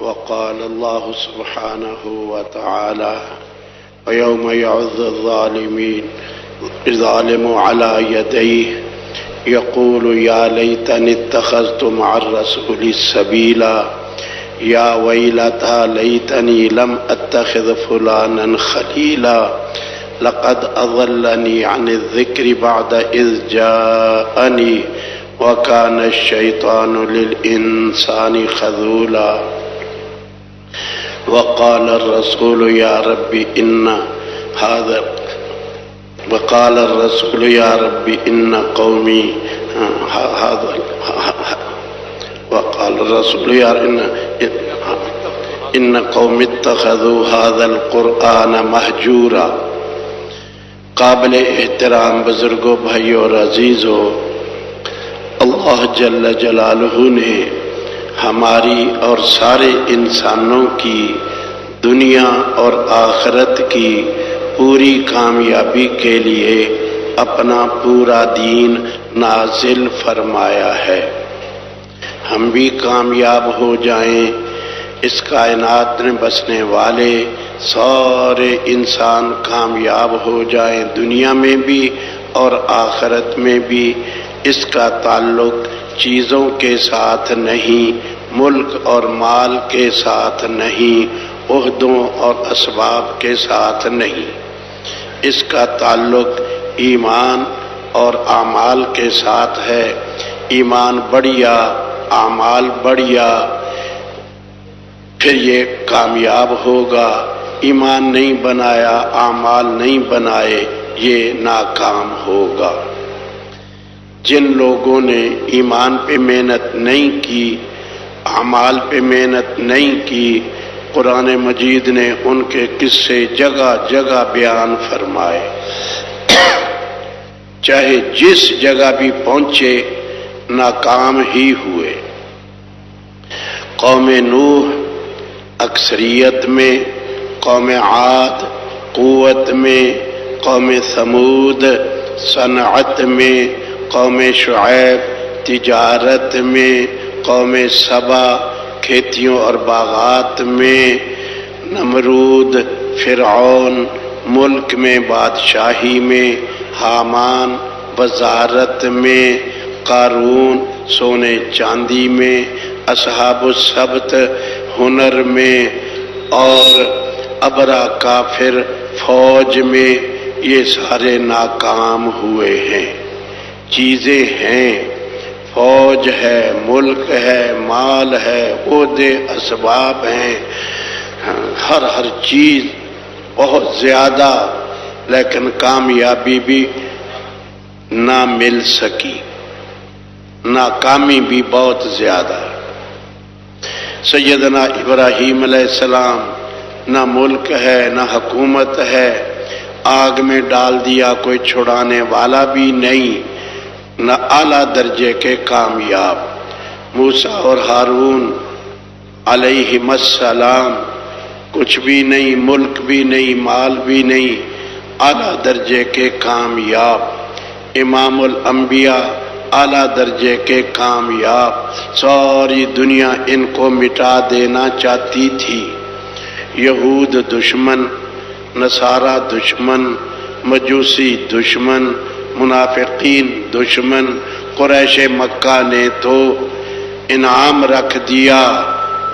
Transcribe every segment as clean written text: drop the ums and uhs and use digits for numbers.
وقال الله سبحانه وتعالى ويوم يعض الظالم على يديه يقول يا ليتني اتخذت مع الرسول سبيلا يا ويلتى ليتني لم أتخذ فلانا خليلا لقد أضلني عن الذكر بعد إذ جاءني وكان الشيطان للإنسان خذولا وقال الرسول يا رب إن قومي وقال الرسول إن قوم اتخذوا هذا القرآن مہجورا۔ قابل احترام بزرگوں، بھائیوں اور عزیزوں، اللہ جل جلالہ نے ہماری اور سارے انسانوں کی دنیا اور آخرت کی پوری کامیابی کے لیے اپنا پورا دین نازل فرمایا ہے۔ ہم بھی کامیاب ہو جائیں، اس کائنات میں بسنے والے سارے انسان کامیاب ہو جائیں، دنیا میں بھی اور آخرت میں بھی۔ اس کا تعلق چیزوں کے ساتھ نہیں، ملک اور مال کے ساتھ نہیں، عہدوں اور اسباب کے ساتھ نہیں، اس کا تعلق ایمان اور اعمال کے ساتھ ہے۔ ایمان بڑھیا، اعمال بڑھیا، پھر یہ کامیاب ہوگا۔ ایمان نہیں بنایا، اعمال نہیں بنائے، یہ ناکام ہوگا۔ جن لوگوں نے ایمان پہ محنت نہیں کی، اعمال پہ محنت نہیں کی، قرآن مجید نے ان کے قصے جگہ جگہ بیان فرمائے۔ چاہے جس جگہ بھی پہنچے ناکام ہی ہوئے۔ قوم نوح اکثریت میں، قوم عاد قوت میں، قوم ثمود صنعت میں، قوم شعیب تجارت میں، قوم سبا کھیتیوں اور باغات میں، نمرود فرعون ملک میں بادشاہی میں، حامان وزارت میں، قارون سونے چاندی میں، اصحاب السبت ہنر میں، اور ابرا کافر فوج میں، یہ سارے ناکام ہوئے ہیں۔ چیزیں ہیں، فوج ہے، ملک ہے، مال ہے، عہدے اسباب ہیں، ہر چیز بہت زیادہ، لیکن کامیابی بھی نہ مل سکی، ناکامی بھی بہت زیادہ۔ سیدنا ابراہیم علیہ السلام نہ ملک ہے نہ حکومت ہے، آگ میں ڈال دیا، کوئی چھڑانے والا بھی نہیں، نہ اعلیٰ درجے کے کامیاب۔ موسیٰ اور ہارون علیہم السلام کچھ بھی نہیں، ملک بھی نہیں، مال بھی نہیں، اعلیٰ درجے کے کامیاب۔ امام الانبیاء اعلیٰ درجے کے کامیاب۔ ساری دنیا ان کو مٹا دینا چاہتی تھی، یہود دشمن، نصارہ دشمن، مجوسی دشمن، منافقین دشمن۔ قریش مکہ نے تو انعام رکھ دیا،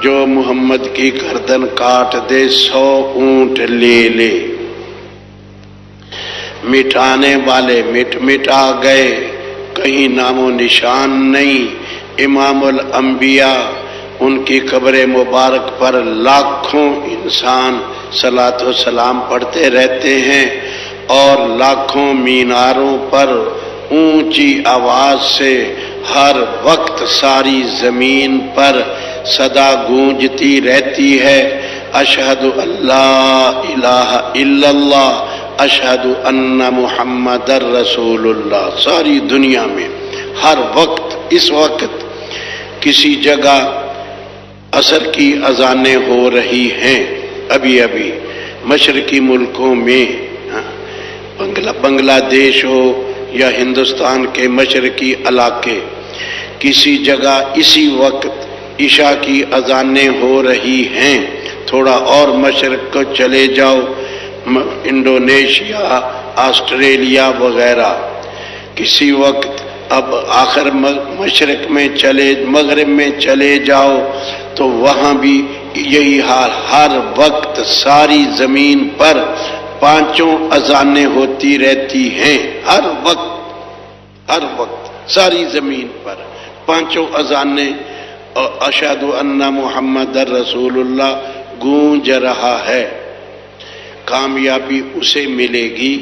جو محمد کی گردن کاٹ دے 100 اونٹ لے لے۔ مٹانے والے مٹا گئے، کہیں نام و نشان نہیں۔ امام الانبیاء، ان کی قبر مبارک پر لاکھوں انسان صلاۃ و سلام پڑھتے رہتے ہیں، اور لاکھوں میناروں پر اونچی آواز سے ہر وقت ساری زمین پر صدا گونجتی رہتی ہے، اشہد ان لا الہ الا اللہ، اشہد ان محمد رسول اللہ۔ ساری دنیا میں ہر وقت، اس وقت کسی جگہ عصر کی اذانیں ہو رہی ہیں، ابھی مشرقی ملکوں میں، بنگلہ دیش ہو یا ہندوستان کے مشرقی علاقے، کسی جگہ اسی وقت عشاء کی اذانیں ہو رہی ہیں، تھوڑا اور مشرق کو چلے جاؤ، انڈونیشیا، آسٹریلیا وغیرہ، کسی وقت اب آخر مشرق میں مغرب میں چلے جاؤ تو وہاں بھی یہی حال، ہر وقت ساری زمین پر 5 اذانیں ہوتی رہتی ہیں، ہر وقت ساری زمین پر 5 اذانیں، اشہد ان محمد رسول اللہ گونج رہا ہے۔ کامیابی اسے ملے گی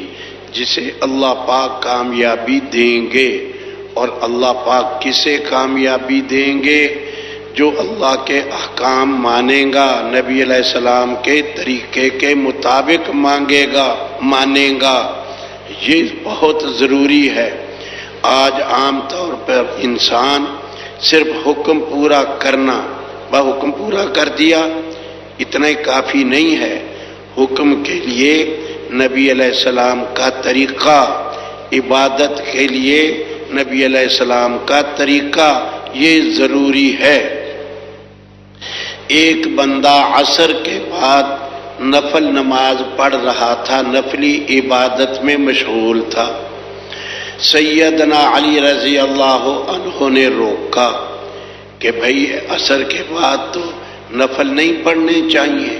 جسے اللہ پاک کامیابی دیں گے، اور اللہ پاک کسے کامیابی دیں گے؟ جو اللہ کے احکام مانے گا، نبی علیہ السلام کے طریقے کے مطابق مانے گا۔ یہ بہت ضروری ہے۔ آج عام طور پر انسان صرف حکم پورا کرنا، حکم پورا کر دیا، اتنا ہی کافی نہیں ہے۔ حکم کے لیے نبی علیہ السلام کا طریقہ، عبادت کے لیے نبی علیہ السلام کا طریقہ، یہ ضروری ہے۔ ایک بندہ عصر کے بعد نفل نماز پڑھ رہا تھا، نفلی عبادت میں مشغول تھا۔ سیدنا علی رضی اللہ عنہ نے روکا کہ بھائی عصر کے بعد تو نفل نہیں پڑھنے چاہیے۔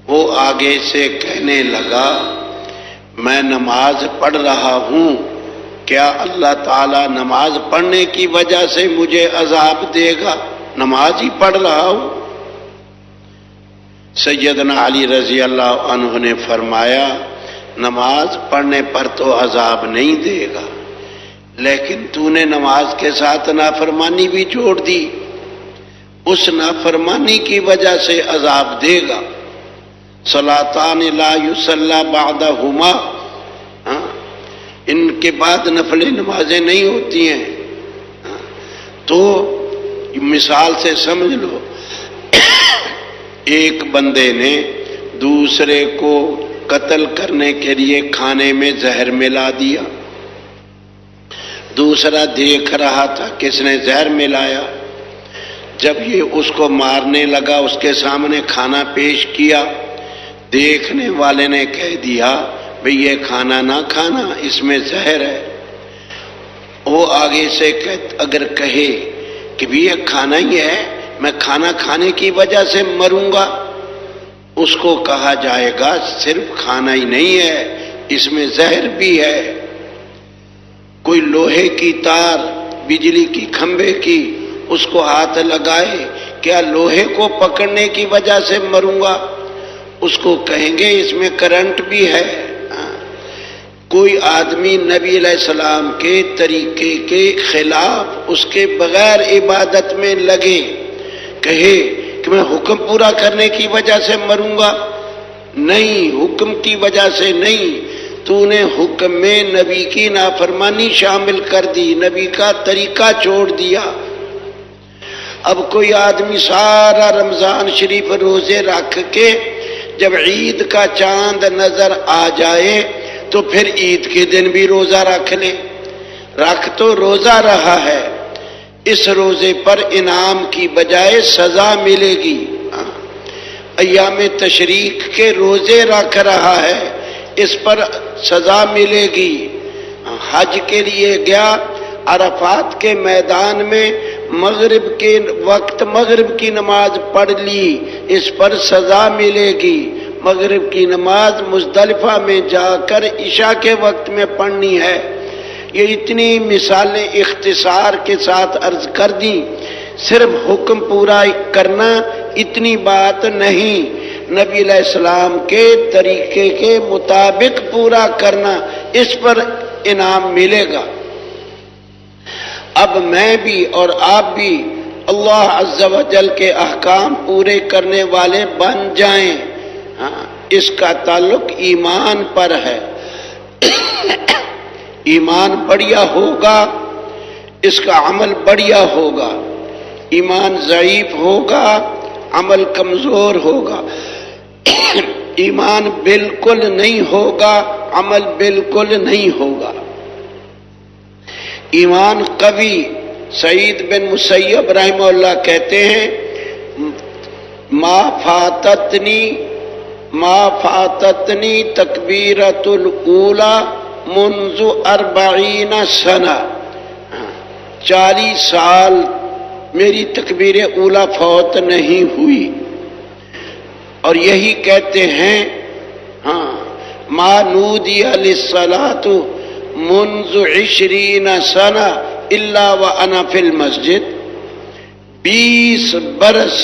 وہ آگے سے کہنے لگا میں نماز پڑھ رہا ہوں، کیا اللہ تعالیٰ نماز پڑھنے کی وجہ سے مجھے عذاب دے گا؟ نماز ہی پڑھ رہا ہوں۔ سیدنا علی رضی اللہ عنہ نے فرمایا نماز پڑھنے پر تو عذاب نہیں دے گا، لیکن تو نے نماز کے ساتھ نافرمانی بھی جوڑ دی، اس نافرمانی کی وجہ سے عذاب دے گا۔ صلاتان لا یصلی بعدہما، ان کے بعد نفل نمازیں نہیں ہوتی ہیں۔ تو مثال سے سمجھ لو، ایک بندے نے دوسرے کو قتل کرنے کے لیے کھانے میں زہر ملا دیا، دوسرا دیکھ رہا تھا کس نے زہر ملایا۔ جب یہ اس کو مارنے لگا، اس کے سامنے کھانا پیش کیا، دیکھنے والے نے کہہ دیا بھئی یہ کھانا نہ کھانا، اس میں زہر ہے۔ وہ آگے سے اگر کہے کہ بھی یہ کھانا ہی ہے، میں کھانا کھانے کی وجہ سے مروں گا، اس کو کہا جائے گا صرف کھانا ہی نہیں ہے، اس میں زہر بھی ہے۔ کوئی لوہے کی تار، بجلی کی کھمبے کی، اس کو ہاتھ لگائے، کیا لوہے کو پکڑنے کی وجہ سے مروں گا؟ اس کو کہیں گے اس میں کرنٹ بھی ہے۔ کوئی آدمی نبی علیہ السلام کے طریقے کے خلاف، اس کے بغیر عبادت میں لگے، کہے کہ میں حکم پورا کرنے کی وجہ سے مروں گا، نہیں، حکم کی وجہ سے نہیں، تو نے حکم میں نبی کی نافرمانی شامل کر دی، نبی کا طریقہ چھوڑ دیا۔ اب کوئی آدمی سارا رمضان شریف روزے رکھ کے جب عید کا چاند نظر آ جائے تو پھر عید کے دن بھی روزہ رکھ لے، رکھ تو روزہ رہا ہے، اس روزے پر انعام کی بجائے سزا ملے گی۔ ایام تشریق کے روزے رکھ رہا ہے، اس پر سزا ملے گی۔ حج کے لیے گیا، عرفات کے میدان میں مغرب کے وقت مغرب کی نماز پڑھ لی، اس پر سزا ملے گی۔ مغرب کی نماز مزدلفہ میں جا کر عشاء کے وقت میں پڑھنی ہے۔ یہ اتنی مثالیں اختصار کے ساتھ عرض کر دیں۔ صرف حکم پورا کرنا اتنی بات نہیں، نبی علیہ السلام کے طریقے کے مطابق پورا کرنا، اس پر انعام ملے گا۔ اب میں بھی اور آپ بھی اللہ عز و جل کے احکام پورے کرنے والے بن جائیں۔ اس کا تعلق ایمان پر ہے۔ ایمان بڑھیا ہوگا، اس کا عمل بڑھیا ہوگا۔ ایمان ضعیف ہوگا، عمل کمزور ہوگا۔ ایمان بالکل نہیں ہوگا، عمل بالکل نہیں ہوگا۔ ایمان قوی سعید بن مسیب رحمہ اللہ کہتے ہیں ما فاتتنی تکبیرۃ الاولی منذ 40 سنہ، 40 سال میری تکبیر اولا فوت نہیں ہوئی۔ اور یہی کہتے ہیں ما نودی للصلاۃ منذ 20 سنہ الا وانا فی المسجد، 20 برس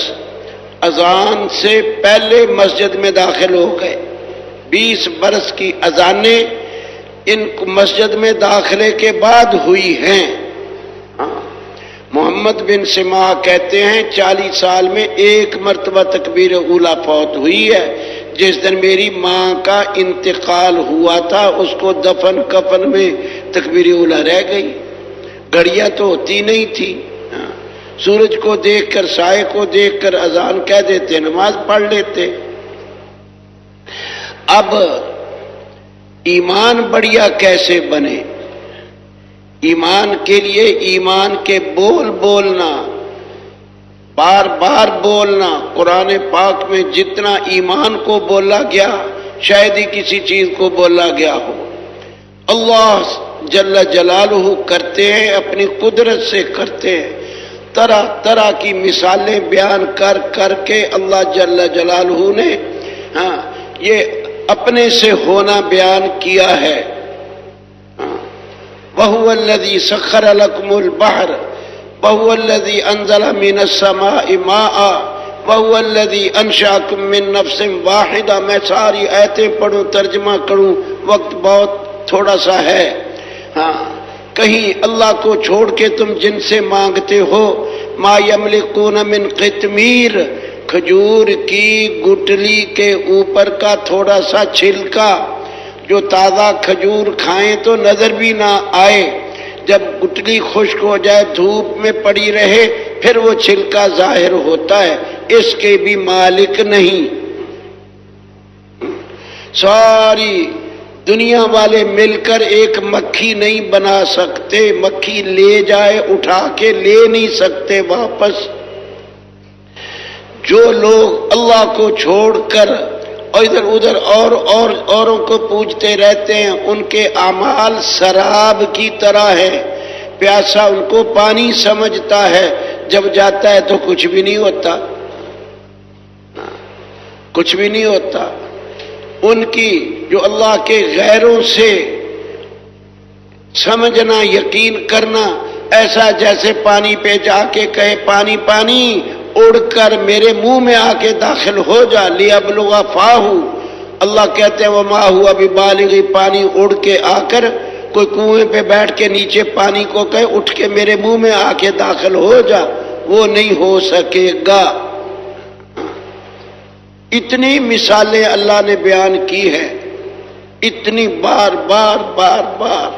اذان سے پہلے مسجد میں داخل ہو گئے، 20 برس کی اذانیں ان مسجد میں داخلے کے بعد ہوئی ہیں۔ محمد بن سماع کہتے ہیں 40 سال میں ایک مرتبہ تکبیر اولا فوت ہوئی ہے، جس دن میری ماں کا انتقال ہوا تھا، اس کو دفن کفن میں تکبیر اولا رہ گئی، گھڑیاں تو ہوتی نہیں تھی، سورج کو دیکھ کر سائے کو دیکھ کر اذان کہہ دیتے، نماز پڑھ لیتے۔ اب ایمان بڑھیا کیسے بنے؟ ایمان کے لیے ایمان کے بول بولنا، بار بار بولنا۔ قرآن پاک میں جتنا ایمان کو بولا گیا شاید ہی کسی چیز کو بولا گیا ہو۔ اللہ جل جلالہ کرتے ہیں، اپنی قدرت سے کرتے ہیں، طرح طرح کی مثالیں بیان کر کر کے اللہ جل جلالہ نے یہ اپنے سے ہونا بیان کیا ہے۔ وَهُوَ الَّذِي سَخَّرَ لَكُمُ الْبَحْرَ وَهُوَ الَّذِي أَنزَلَ مِنَ السَّمَاءِ مَاءً وَهُوَ الَّذِي أَنشَأَكُم مِّن نَّفْسٍ وَاحِدَةٍ۔ میں ساری آیتیں پڑھوں ترجمہ کروں، وقت بہت تھوڑا سا ہے۔ کہیں اللہ کو چھوڑ کے تم جن سے مانگتے ہو، مَا يَمْلِكُونَ مِن قِطْمِيرٍ، کھجور کی گٹلی کے اوپر کا تھوڑا سا چھلکا، جو تازہ کھجور کھائیں تو نظر بھی نہ آئے، جب گٹلی خشک ہو جائے دھوپ میں پڑی رہے پھر وہ چھلکا ظاہر ہوتا ہے، اس کے بھی مالک نہیں۔ ساری دنیا والے مل کر ایک مکھی نہیں بنا سکتے، مکھی لے جائے اٹھا کے لے نہیں سکتے واپس۔ جو لوگ اللہ کو چھوڑ کر اور ادھر ادھر اوروں کو پوجتے رہتے ہیں، ان کے اعمال سراب کی طرح ہے، پیاسا ان کو پانی سمجھتا ہے، جب جاتا ہے تو کچھ بھی نہیں ہوتا، کچھ بھی نہیں ہوتا۔ ان کی جو اللہ کے غیروں سے سمجھنا، یقین کرنا، ایسا جیسے پانی پہ جا کے کہے پانی پانی، اڑ کر میرے منہ میں آ کے داخل ہو جا، لیبلغ فاہ۔ اللہ کہتے ہیں وما ہوا ببالغ، پانی اڑ کے آ کر کوئی کنویں پہ بیٹھ کے نیچے پانی کو کہے اٹھ کے میرے منہ میں آ کے داخل ہو جا، وہ نہیں ہو سکے گا۔ اتنی مثالیں اللہ نے بیان کی ہیں، اتنی بار بار بار بار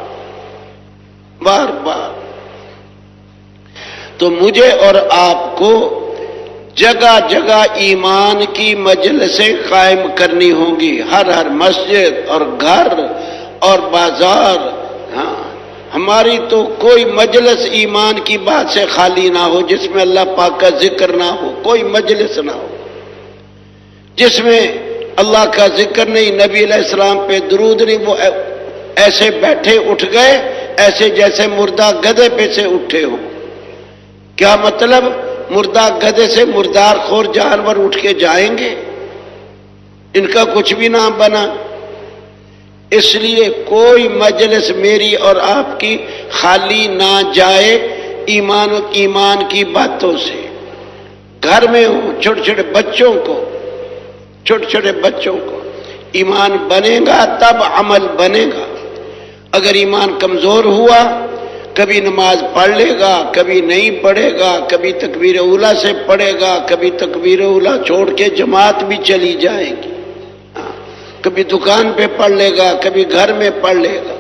بار بار۔ تو مجھے اور آپ کو جگہ جگہ ایمان کی مجلسیں قائم کرنی ہوں گی، ہر مسجد اور گھر اور بازار۔ ہماری تو کوئی مجلس ایمان کی بات سے خالی نہ ہو جس میں اللہ پاک کا ذکر نہ ہو، کوئی مجلس نہ ہو جس میں اللہ کا ذکر نہیں، نبی علیہ السلام پہ درود نہیں۔ وہ ایسے بیٹھے اٹھ گئے ایسے جیسے مردہ گدھے پہ سے اٹھے ہو۔ کیا مطلب؟ مردہ گدھے سے مردار خور جانور اٹھ کے جائیں گے؟ ان کا کچھ بھی نہ بنا۔ اس لیے کوئی مجلس میری اور آپ کی خالی نہ جائے ایمان کی باتوں سے۔ گھر میں ہو چھوٹے چھوٹے بچوں کو ایمان بنے گا تب عمل بنے گا۔ اگر ایمان کمزور ہوا، کبھی نماز پڑھ لے گا، کبھی نہیں پڑھے گا، کبھی تکبیر اولا سے پڑھے گا، کبھی تکبیر اولا چھوڑ کے جماعت بھی چلی جائے گی، کبھی دکان پہ پڑھ لے گا، کبھی گھر میں پڑھ لے گا۔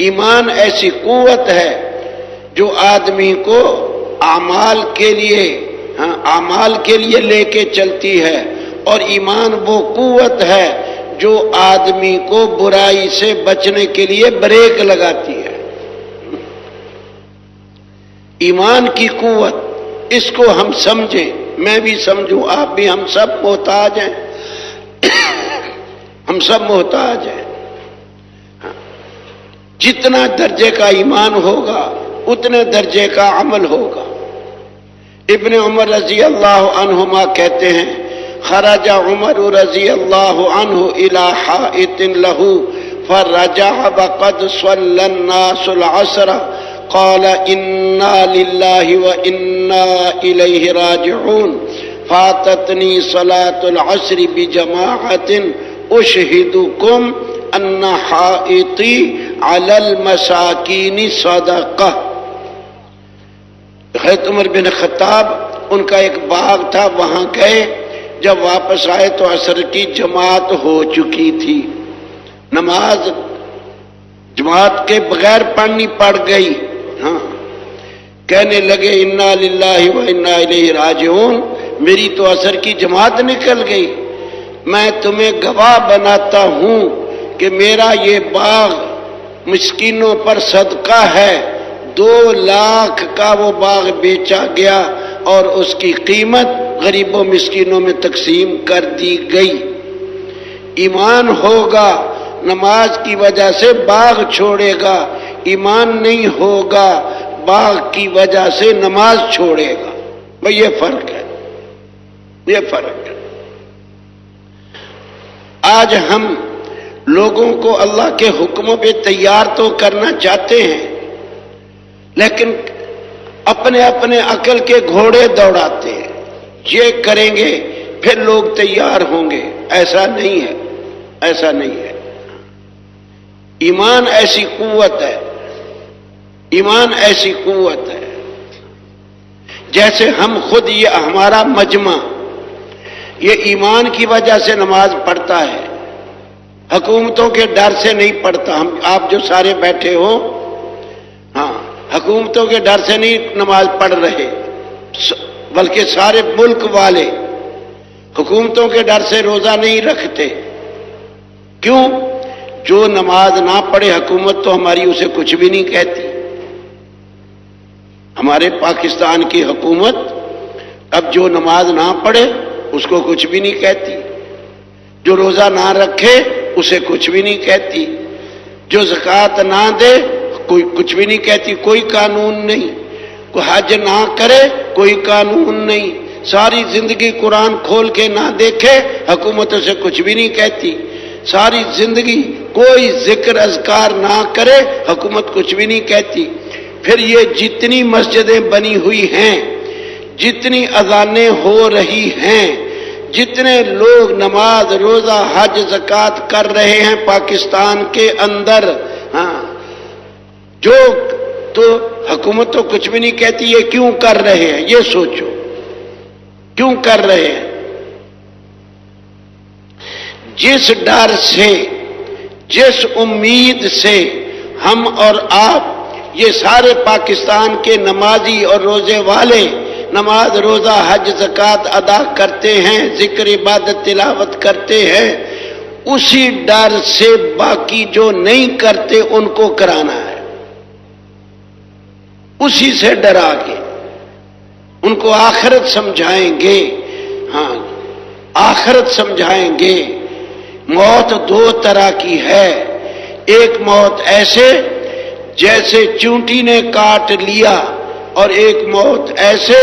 ایمان ایسی قوت ہے جو آدمی کو اعمال کے لیے لے کے چلتی ہے، اور ایمان وہ قوت ہے جو آدمی کو برائی سے بچنے کے لیے بریک لگاتی ہے۔ ایمان کی قوت، اس کو ہم سمجھیں، میں بھی سمجھوں، آپ بھی، ہم سب محتاج ہیں، ہم سب محتاج ہیں۔ جتنا درجے کا ایمان ہوگا اتنے درجے کا عمل ہوگا۔ ابن عمر رضی اللہ عنہما کہتے ہیں خرج عمر رضی اللہ عنہ الى حائط له فرجع وقد صلى الناس العصر قال انا لله وانا الیہ راجعون فاتتنی صلاة العصر بجماعة اشہدکم ان حائطی علی المساکین صدقہ۔ حضرت عمر بن خطاب ان کا ایک باغ تھا، وہاں گئے، جب واپس آئے تو عصر کی جماعت ہو چکی تھی، نماز جماعت کے بغیر پڑھنی پڑ گئی۔ ہاں، کہنے لگے انا للہ و انا الیہ راجعون، میری تو عصر کی جماعت نکل گئی، میں تمہیں گواہ بناتا ہوں کہ میرا یہ باغ مسکینوں پر صدقہ ہے، 2 لاکھ کا وہ باغ بیچا گیا اور اس کی قیمت غریبوں مسکینوں میں تقسیم کر دی گئی۔ ایمان ہوگا نماز کی وجہ سے باغ چھوڑے گا، ایمان نہیں ہوگا باغ کی وجہ سے نماز چھوڑے گا۔ بھئی یہ فرق ہے، یہ فرق ہے۔ آج ہم لوگوں کو اللہ کے حکموں پہ تیار تو کرنا چاہتے ہیں، لیکن اپنے اپنے عقل کے گھوڑے دوڑاتے ہیں، یہ کریں گے پھر لوگ تیار ہوں گے۔ ایسا نہیں ہے، ایسا نہیں ہے۔ ایمان ایسی قوت ہے، ایمان ایسی قوت ہے، جیسے ہم خود، یہ ہمارا مجمع یہ ایمان کی وجہ سے نماز پڑھتا ہے، حکومتوں کے ڈر سے نہیں پڑھتا۔ ہم آپ جو سارے بیٹھے ہو، ہاں، حکومتوں کے ڈر سے نہیں نماز پڑھ رہے، بلکہ سارے ملک والے حکومتوں کے ڈر سے روزہ نہیں رکھتے۔ کیوں؟ جو نماز نہ پڑھے حکومت تو ہماری اسے کچھ بھی نہیں کہتی۔ ہمارے پاکستان کی حکومت اب جو نماز نہ پڑھے اس کو کچھ بھی نہیں کہتی، جو روزہ نہ رکھے اسے کچھ بھی نہیں کہتی، جو زکوٰۃ نہ دے کوئی کچھ بھی نہیں کہتی، کوئی قانون نہیں، کوئی حج نہ کرے کوئی قانون نہیں، ساری زندگی قرآن کھول کے نہ دیکھے حکومت اسے کچھ بھی نہیں کہتی، ساری زندگی کوئی ذکر اذکار نہ کرے حکومت کچھ بھی نہیں کہتی۔ پھر یہ جتنی مسجدیں بنی ہوئی ہیں، جتنی اذانیں ہو رہی ہیں، جتنے لوگ نماز روزہ حج زکوٰۃ کر رہے ہیں پاکستان کے اندر، ہاں، جو تو حکومت تو کچھ بھی نہیں کہتی، یہ کیوں کر رہے ہیں؟ یہ سوچو کیوں کر رہے ہیں؟ جس ڈر سے، جس امید سے ہم اور آپ، یہ سارے پاکستان کے نمازی اور روزے والے نماز روزہ حج زکوٰۃ ادا کرتے ہیں، ذکر عبادت تلاوت کرتے ہیں، اسی ڈر سے باقی جو نہیں کرتے ان کو کرانا ہے، اسی سے ڈرا کے ان کو آخرت سمجھائیں گے۔ ہاں، آخرت سمجھائیں گے۔ موت 2 طرح کی ہے، ایک موت ایسے جیسے چونٹی نے کاٹ لیا، اور ایک موت ایسے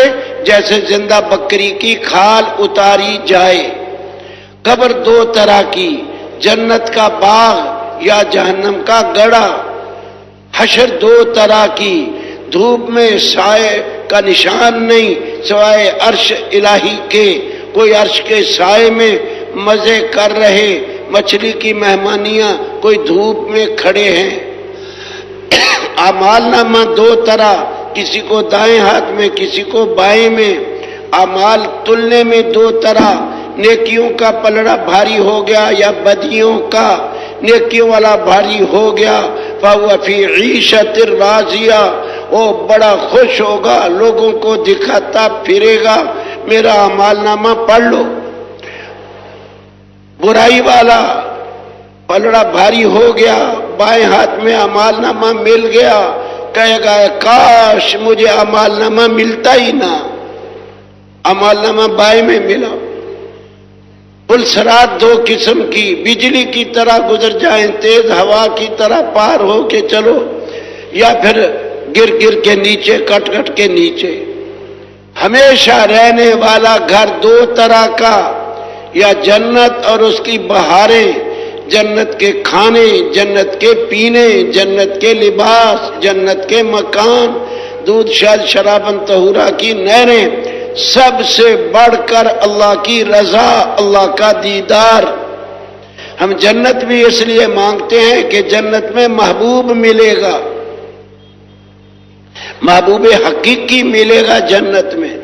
جیسے زندہ بکری کی کھال اتاری جائے۔ قبر 2 طرح کی، جنت کا باغ یا جہنم کا گڑھا۔ حشر 2 طرح کی، دھوپ میں سائے کا نشان نہیں سوائے عرش الہی کے، کوئی عرش کے سائے میں مزے کر رہے، مچھلی کی مہمانیاں، کوئی دھوپ میں کھڑے ہیں۔ اعمال نامہ 2 طرح، کسی کو دائیں ہاتھ میں کسی کو بائیں میں۔ اعمال تلنے میں 2 طرح، نیکیوں کا پلڑا بھاری ہو گیا یا بدیوں کا، نیکیوں والا بھاری ہو گیا فَهُوَ فِي عِيشَةٍ رَاضِيَةٍ، وہ بڑا خوش ہوگا، لوگوں کو دکھاتا پھرے گا میرا اعمال نامہ پڑھ لو۔ برائی والا پلڑا بھاری ہو گیا، بائیں ہاتھ میں اعمال نامہ مل گیا، کہے گا کاش مجھے اعمال نامہ ملتا ہی نہ، اعمال نامہ بائیں میں ملا۔ پلسرات دو قسم کی، بجلی کی طرح گزر جائیں، تیز ہوا کی طرح پار ہو کے چلو، یا پھر گر گر کے نیچے، کٹ کٹ کے نیچے۔ ہمیشہ رہنے والا گھر دو طرح کا، یا جنت اور اس کی بہاریں، جنت کے کھانے، جنت کے پینے، جنت کے لباس، جنت کے مکان، دودھ شہد شرابن طہورا کی نہریں، سب سے بڑھ کر اللہ کی رضا، اللہ کا دیدار۔ ہم جنت بھی اس لیے مانگتے ہیں کہ جنت میں محبوب ملے گا، محبوب حقیقی ملے گا جنت میں۔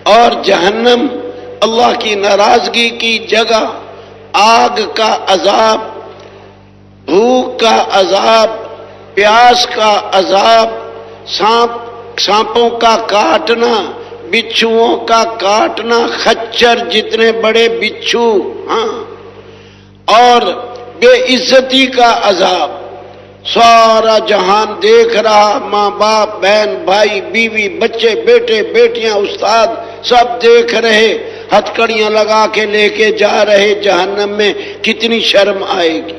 اور جہنم اللہ کی ناراضگی کی جگہ، آگ کا عذاب، بھوک کا عذاب، پیاس کا عذاب، سانپوں کا کاٹنا، بچھوؤں کا کاٹنا، خچر جتنے بڑے بچھو، ہاں، اور بے عزتی کا عذاب۔ سارا جہان دیکھ رہا، ماں باپ، بہن بھائی، بیوی، بچے، بیٹے بیٹیاں، استاد، سب دیکھ رہے، ہتھکڑیاں لگا کے لے کے جا رہے جہنم میں۔ کتنی شرم آئے گی۔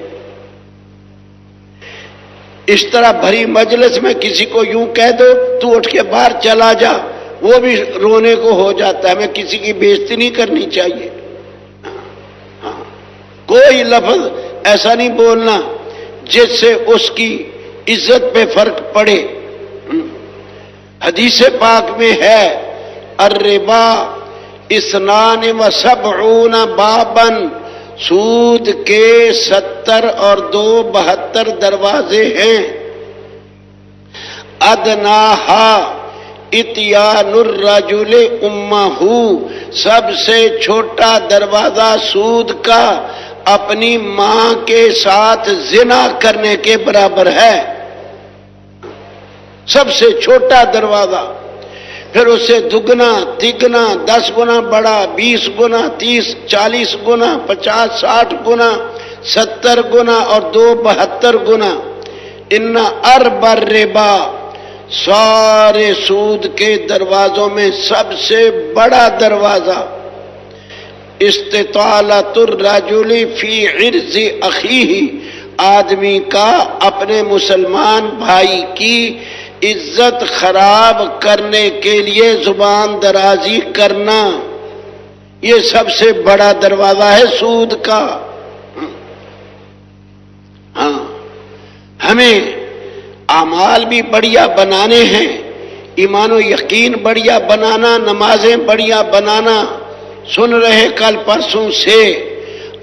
اس طرح بھری مجلس میں کسی کو یوں کہہ دو تو اٹھ کے باہر چلا جا، وہ بھی رونے کو ہو جاتا ہے۔ ہمیں کسی کی بے عزتی نہیں کرنی چاہیے، کوئی لفظ ایسا نہیں بولنا جس سے اس کی عزت پہ فرق پڑے۔ حدیث پاک میں ہے الربا اثنان و سبعون بابن، سود کے 70 اور 2 72 دروازے ہیں۔ ادناہا اتیان الرجل امہ، سب سے چھوٹا دروازہ سود کا اپنی ماں کے ساتھ زنا کرنے کے برابر ہے، سب سے چھوٹا دروازہ۔ پھر اسے دگنا تگنا 10 گنا بڑا، 20 گنا، 30 40 گنا، 50 60 گنا، 70 گنا اور 2 72 گنا۔ ان ارب الربا، سارے سود کے دروازوں میں سب سے بڑا دروازہ استطالۃ الرجل فی عرض اخیہ، آدمی کا اپنے مسلمان بھائی کی عزت خراب کرنے کے لیے زبان درازی کرنا، یہ سب سے بڑا دروازہ ہے سود کا۔ ہاں، ہمیں اعمال بھی بڑھیا بنانے ہیں، ایمان و یقین بڑھیا بنانا، نمازیں بڑھیا بنانا، سن رہے کل پرسوں سے،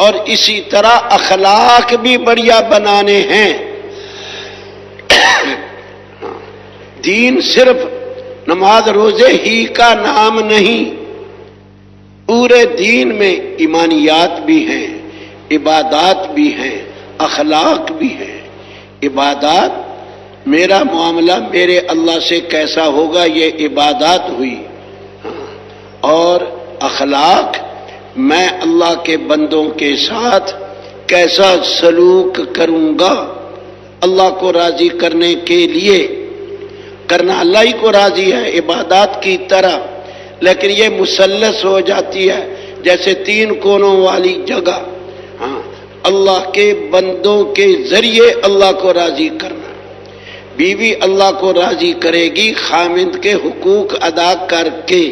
اور اسی طرح اخلاق بھی بڑھیا بنانے ہیں۔ دین صرف نماز روزے ہی کا نام نہیں، پورے دین میں ایمانیات بھی ہیں، عبادات بھی ہیں، اخلاق بھی ہیں۔ عبادات، میرا معاملہ میرے اللہ سے کیسا ہوگا، یہ عبادات ہوئی، اور اخلاق، میں اللہ کے بندوں کے ساتھ کیسا سلوک کروں گا، اللہ کو راضی کرنے کے لیے۔ کرنا اللہ ہی کو راضی ہے عبادات کی طرح، لیکن یہ مثلث ہو جاتی ہے جیسے 3 کونوں والی جگہ۔ ہاں، اللہ کے بندوں کے ذریعے اللہ کو راضی کرنا۔ بیوی اللہ کو راضی کرے گی خامند کے حقوق ادا کر کے،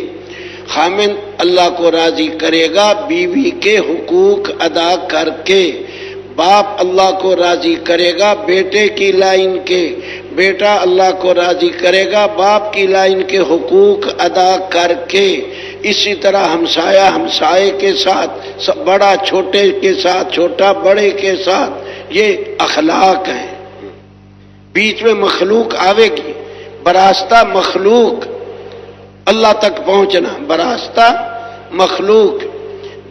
خامند اللہ کو راضی کرے گا بیوی کے حقوق ادا کر کے، باپ اللہ کو راضی کرے گا بیٹے کی لائن کے، بیٹا اللہ کو راضی کرے گا باپ کی لائن کے حقوق ادا کر کے۔ اسی طرح ہمسایہ ہمسائے کے ساتھ، بڑا چھوٹے کے ساتھ، چھوٹا بڑے کے ساتھ، یہ اخلاق ہیں۔ بیچ میں مخلوق آوے گی، براستہ مخلوق، اللہ تک پہنچنا براستہ مخلوق۔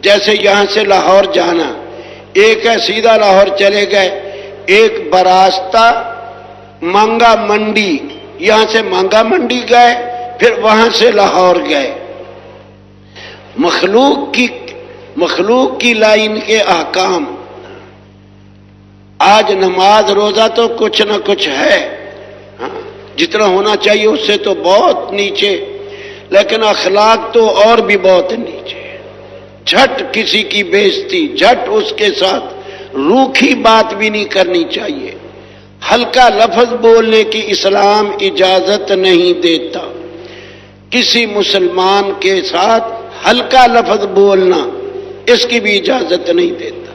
جیسے یہاں سے لاہور جانا، ایک ہے سیدھا لاہور چلے گئے، ایک براستہ مانگا منڈی، یہاں سے مانگا منڈی گئے، پھر وہاں سے لاہور گئے۔ مخلوق کی لائن کے احکام۔ آج نماز روزہ تو کچھ نہ کچھ ہے، جتنا ہونا چاہیے اس سے تو بہت نیچے، لیکن اخلاق تو اور بھی بہت نیچے۔ جھٹ کسی کی بےزتی، جھٹ اس کے ساتھ روکھی بات بھی نہیں کرنی چاہیے۔ ہلکا لفظ بولنے کی اسلام اجازت نہیں دیتا۔ کسی مسلمان کے ساتھ ہلکا لفظ بولنا اس کی بھی اجازت نہیں دیتا۔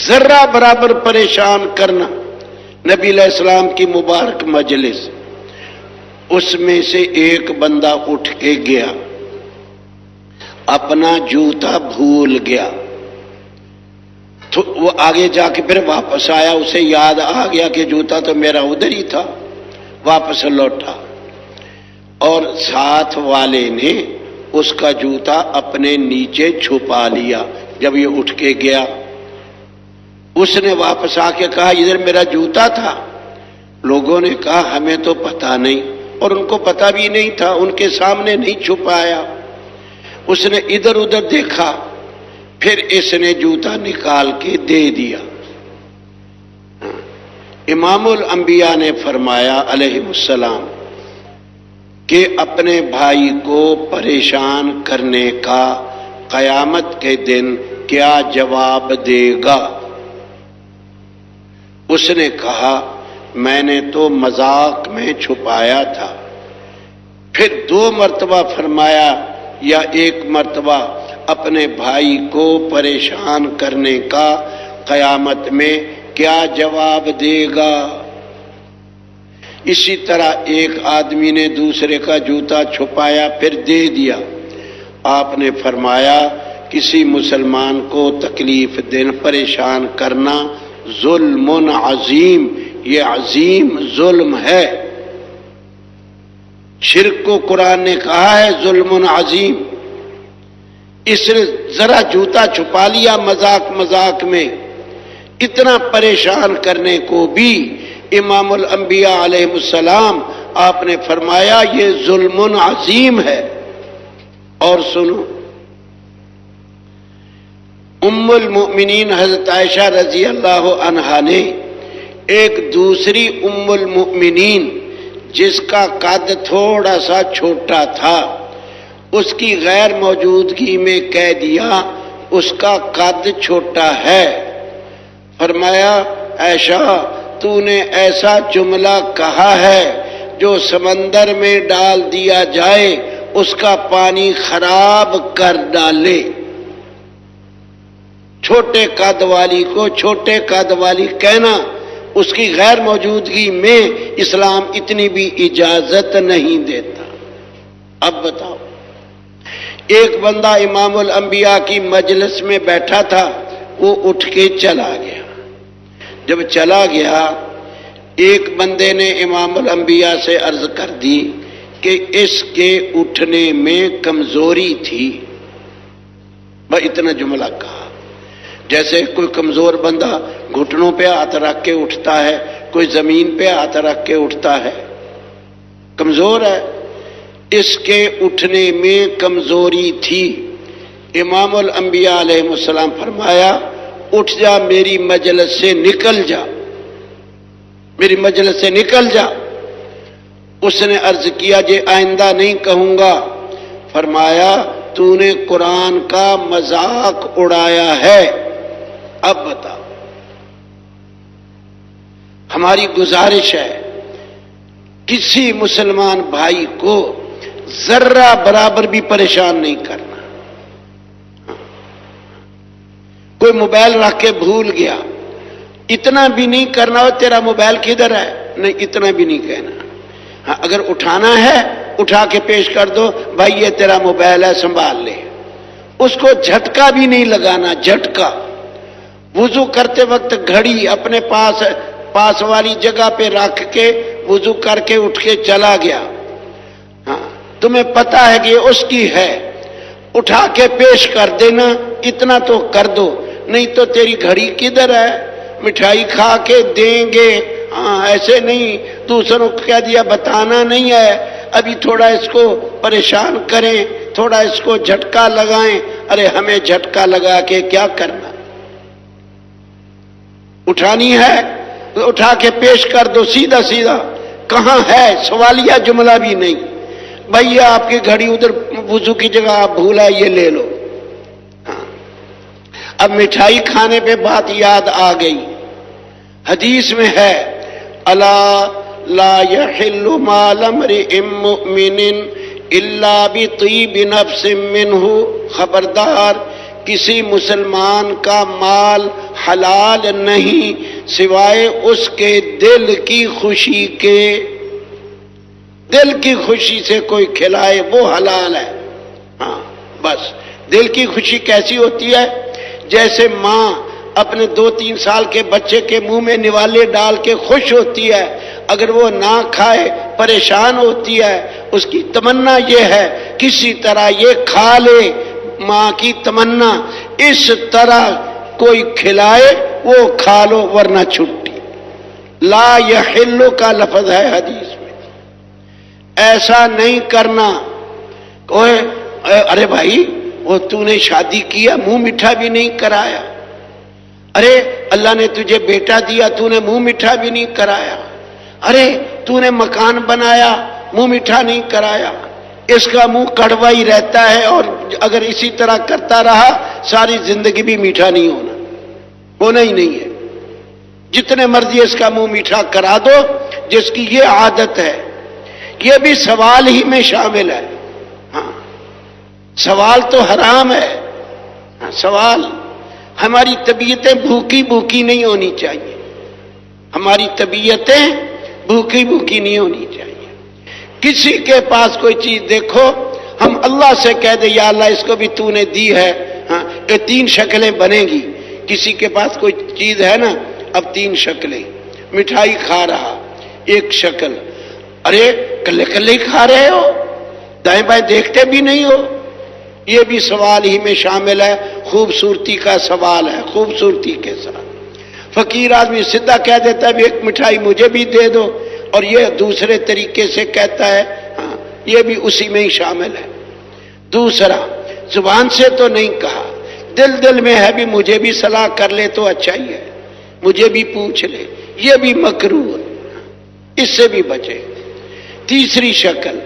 ذرہ برابر پریشان کرنا۔ نبی علیہ السلام کی مبارک مجلس، اس میں سے ایک بندہ اٹھ کے گیا، اپنا جوتا بھول گیا، تو وہ آگے جا کے پھر واپس آیا، اسے یاد آ گیا کہ جوتا تو میرا ادھر ہی تھا، واپس لوٹا، اور ساتھ والے نے اس کا جوتا اپنے نیچے چھپا لیا۔ جب یہ اٹھ کے گیا، اس نے واپس آ کے کہا ادھر میرا جوتا تھا۔ لوگوں نے کہا ہمیں تو پتہ نہیں، اور ان کو پتہ بھی نہیں تھا، ان کے سامنے نہیں چھپایا۔ اس نے ادھر ادھر دیکھا، پھر اس نے جوتا نکال کے دے دیا۔ امام الانبیاء نے فرمایا علیہ السلام کہ اپنے بھائی کو پریشان کرنے کا قیامت کے دن کیا جواب دے گا؟ اس نے کہا میں نے تو مذاق میں چھپایا تھا۔ پھر 2 مرتبہ فرمایا یا 1 مرتبہ اپنے بھائی کو پریشان کرنے کا قیامت میں کیا جواب دے گا؟ اسی طرح ایک آدمی نے دوسرے کا جوتا چھپایا پھر دے دیا۔ آپ نے فرمایا کسی مسلمان کو تکلیف دینا، پریشان کرنا ظلم عظیم، یہ عظیم ظلم ہے۔ شرک کو قرآن نے کہا ہے ظلم عظیم۔ اس نے ذرا جوتا چھپا لیا مذاق مذاق میں، اتنا پریشان کرنے کو بھی امام الانبیاء علیہ السلام آپ نے فرمایا یہ ظلم عظیم ہے۔ اور سنو، ام المؤمنین حضرت عائشہ رضی اللہ عنہا نے ایک دوسری ام المؤمنین جس کا قد تھوڑا سا چھوٹا تھا، اس کی غیر موجودگی میں کہہ دیا اس کا قد چھوٹا ہے۔ فرمایا عائشہ تو نے ایسا جملہ کہا ہے جو سمندر میں ڈال دیا جائے اس کا پانی خراب کر ڈالے۔ چھوٹے قد والی کو چھوٹے قد والی کہنا، اس کی غیر موجودگی میں اسلام اتنی بھی اجازت نہیں دیتا۔ اب بتاؤ، ایک بندہ امام الانبیاء کی مجلس میں بیٹھا تھا، وہ اٹھ کے چلا گیا۔ جب چلا گیا، ایک بندے نے امام الانبیاء سے عرض کر دی کہ اس کے اٹھنے میں کمزوری تھی۔ بس اتنا جملہ کہا۔ جیسے کوئی کمزور بندہ گھٹنوں پہ ہاتھ رکھ کے اٹھتا ہے، کوئی زمین پہ ہاتھ رکھ کے اٹھتا ہے، کمزور ہے۔ اس کے اٹھنے میں کمزوری تھی۔ امام الانبیاء علیہ السلام فرمایا اٹھ جا، میری مجلس سے نکل جا، میری مجلس سے نکل جا۔ اس نے عرض کیا جی آئندہ نہیں کہوں گا۔ فرمایا تو نے قرآن کا مذاق اڑایا ہے۔ اب بتا، ہماری گزارش ہے کسی مسلمان بھائی کو ذرہ برابر بھی پریشان نہیں کرنا۔ کوئی موبائل رکھ کے بھول گیا، اتنا بھی نہیں کرنا تیرا موبائل کدھر ہے، نہیں اتنا بھی نہیں کہنا۔ ہاں اگر اٹھانا ہے اٹھا کے پیش کر دو، بھائی یہ تیرا موبائل ہے سنبھال لے۔ اس کو جھٹکا بھی نہیں لگانا، جھٹکا۔ وضو کرتے وقت گھڑی اپنے پاس والی جگہ پہ رکھ کے وضو کر کے اٹھ کے چلا گیا، ہاں تمہیں پتہ ہے کہ یہ اس کی ہے، اٹھا کے پیش کر دینا، اتنا تو کر دو۔ نہیں تو تیری گھڑی کدھر ہے، مٹھائی کھا کے دیں گے، ہاں ایسے نہیں دوسروں کو کہہ دیا بتانا نہیں ہے، ابھی تھوڑا اس کو پریشان کریں، تھوڑا اس کو جھٹکا لگائیں۔ ارے ہمیں جھٹکا لگا کے کیا کرنا، اٹھانی ہے اٹھا کے پیش کر دو، سیدھا سیدھا کہاں ہے؟ سوالیہ جملہ بھی نہیں. بھیا آپ کی گھڑی ادھر وضو کی جگہ آپ بھولا یہ لے لو. ہاں. اب مٹھائی کھانے پہ بات یاد آ گئی. حدیث میں ہے الا لا يحل مال امرئ مؤمن الا بطیب نفس منہ، خبردار کسی مسلمان کا مال حلال نہیں سوائے اس کے دل کی خوشی کے. دل کی خوشی سے کوئی کھلائے وہ حلال ہے. ہاں بس. دل کی خوشی کیسی ہوتی ہے؟ جیسے ماں اپنے 2-3 سال کے بچے کے منہ میں نوالے ڈال کے خوش ہوتی ہے، اگر وہ نہ کھائے پریشان ہوتی ہے. اس کی تمنا یہ ہے کسی طرح یہ کھا لے، ماں کی تمنا. اس طرح کوئی کھلائے وہ کھا لو ورنہ چھٹی. لا یحل کا لفظ ہے حدیث میں. ایسا نہیں کرنا. کوئی ارے بھائی وہ تو نے شادی کیا منہ میٹھا بھی نہیں کرایا. ارے اللہ نے تجھے بیٹا دیا تو نے منہ میٹھا بھی نہیں کرایا. ارے تو نے مکان بنایا منہ میٹھا نہیں کرایا. اس کا منہ کڑوا ہی رہتا ہے اور اگر اسی طرح کرتا رہا ساری زندگی بھی میٹھا نہیں ہونا ہی نہیں ہے. جتنے مرضی اس کا منہ میٹھا کرا دو. جس کی یہ عادت ہے یہ بھی سوال ہی میں شامل ہے. ہاں سوال تو حرام ہے. ہاں سوال. ہماری طبیعتیں بھوکی بھوکی نہیں ہونی چاہیے. ہماری طبیعتیں بھوکی بھوکی نہیں ہونی چاہیے. کسی کے پاس کوئی چیز دیکھو ہم اللہ سے کہہ دیں یا اللہ اس کو بھی تو نے دی ہے. ہاں یہ 3 شکلیں بنے گی. کسی کے پاس کوئی چیز ہے نا اب 3 شکلیں. مٹھائی کھا رہا 1 شکل. ارے کلے کلے ہی کھا رہے ہو، دائیں بائیں دیکھتے بھی نہیں ہو. یہ بھی سوال ہی میں شامل ہے. خوبصورتی کا سوال ہے خوبصورتی کے ساتھ. فقیر آدمی سیدھا کہہ دیتا ہے 1 مٹھائی مجھے بھی دے دو، اور یہ دوسرے طریقے سے کہتا ہے. ہاں یہ بھی اسی میں ہی شامل ہے. دوسرا زبان سے تو نہیں کہا، دل میں ہے بھی مجھے بھی صلاح کر لے تو اچھا ہی ہے، مجھے بھی پوچھ لے. یہ بھی مکروہ ہے، اس سے بھی بچے. تیسری شکل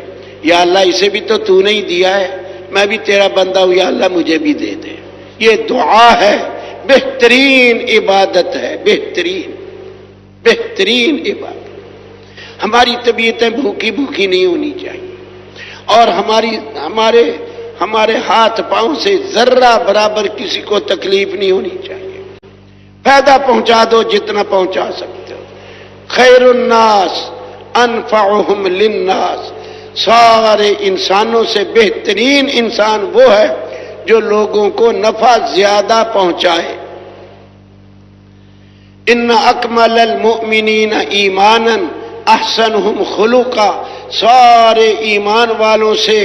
یا اللہ اسے بھی تو نے ہی دیا ہے، میں بھی تیرا بندہ ہوں یا اللہ مجھے بھی دے دے. یہ دعا ہے. بہترین عبادت ہے. بہترین عبادت. ہماری طبیعتیں بھوکی بھوکی نہیں ہونی چاہیے، اور ہمارے ہاتھ پاؤں سے ذرہ برابر کسی کو تکلیف نہیں ہونی چاہیے. فائدہ پہنچا دو جتنا پہنچا سکتے ہو. خیر الناس انفعهم للناس. سارے انسانوں سے بہترین انسان وہ ہے جو لوگوں کو نفع زیادہ پہنچائے. ان اکمل المؤمنین ایمانا احسنہم خلقا. سارے ایمان والوں سے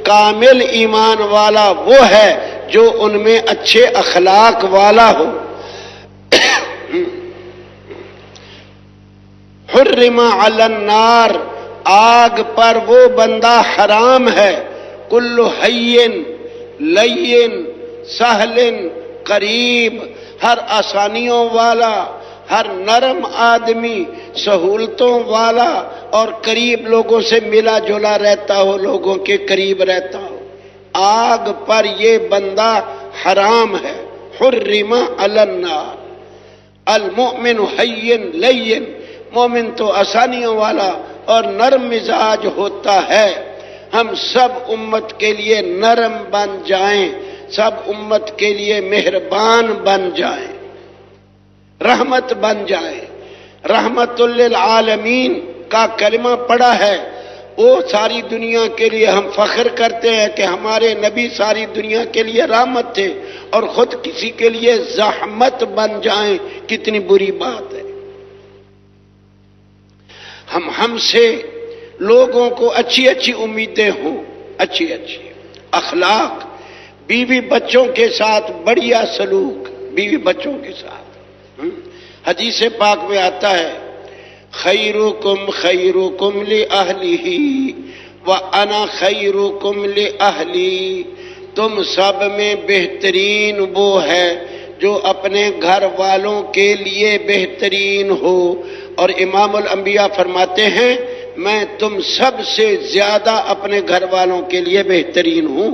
کامل ایمان والا وہ ہے جو ان میں اچھے اخلاق والا ہو. حرم علی النار. آگ پر وہ بندہ حرام ہے. کل حین لین سہل قریب. ہر آسانیوں والا، ہر نرم آدمی، سہولتوں والا اور قریب لوگوں سے ملا جلا رہتا ہو، لوگوں کے قریب رہتا ہو. آگ پر یہ بندہ حرام ہے. حرم علی النار. المؤمن حین لین. مومن تو آسانیوں والا اور نرم مزاج ہوتا ہے. ہم سب امت کے لیے نرم بن جائیں، سب امت کے لیے مہربان بن جائیں، رحمت بن جائیں. رحمت للعالمین کا کلمہ پڑا ہے. وہ ساری دنیا کے لیے ہم فخر کرتے ہیں کہ ہمارے نبی ساری دنیا کے لیے رحمت تھے، اور خود کسی کے لیے زحمت بن جائیں. کتنی بری بات ہے. ہم سے لوگوں کو اچھی اچھی امیدیں ہوں، اچھی اخلاق، بیوی بچوں کے ساتھ بڑھیا سلوک، بیوی بچوں کے ساتھ. حدیث پاک میں آتا ہے خیرکم خیرکم لأہلہ وَأَنَا خیرکم لأہلی. تم سب میں بہترین وہ ہے جو اپنے گھر والوں کے لیے بہترین ہو. اور امام الانبیاء فرماتے ہیں میں تم سب سے زیادہ اپنے گھر والوں کے لیے بہترین ہوں۔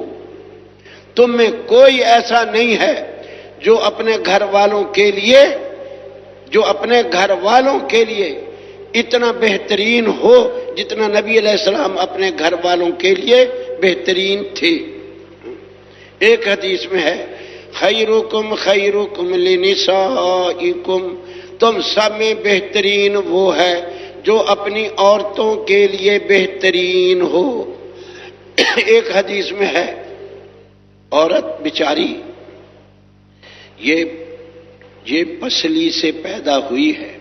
تم میں کوئی ایسا نہیں ہے جو اپنے گھر والوں کے لیے اتنا بہترین ہو جتنا نبی علیہ السلام اپنے گھر والوں کے لیے بہترین تھے۔ ایک حدیث میں ہے خیرکم خیرکم لنسائکم، تم سب میں بہترین وہ ہے جو اپنی عورتوں کے لیے بہترین ہو۔ ایک حدیث میں ہے عورت بیچاری یہ پسلی سے پیدا ہوئی ہے،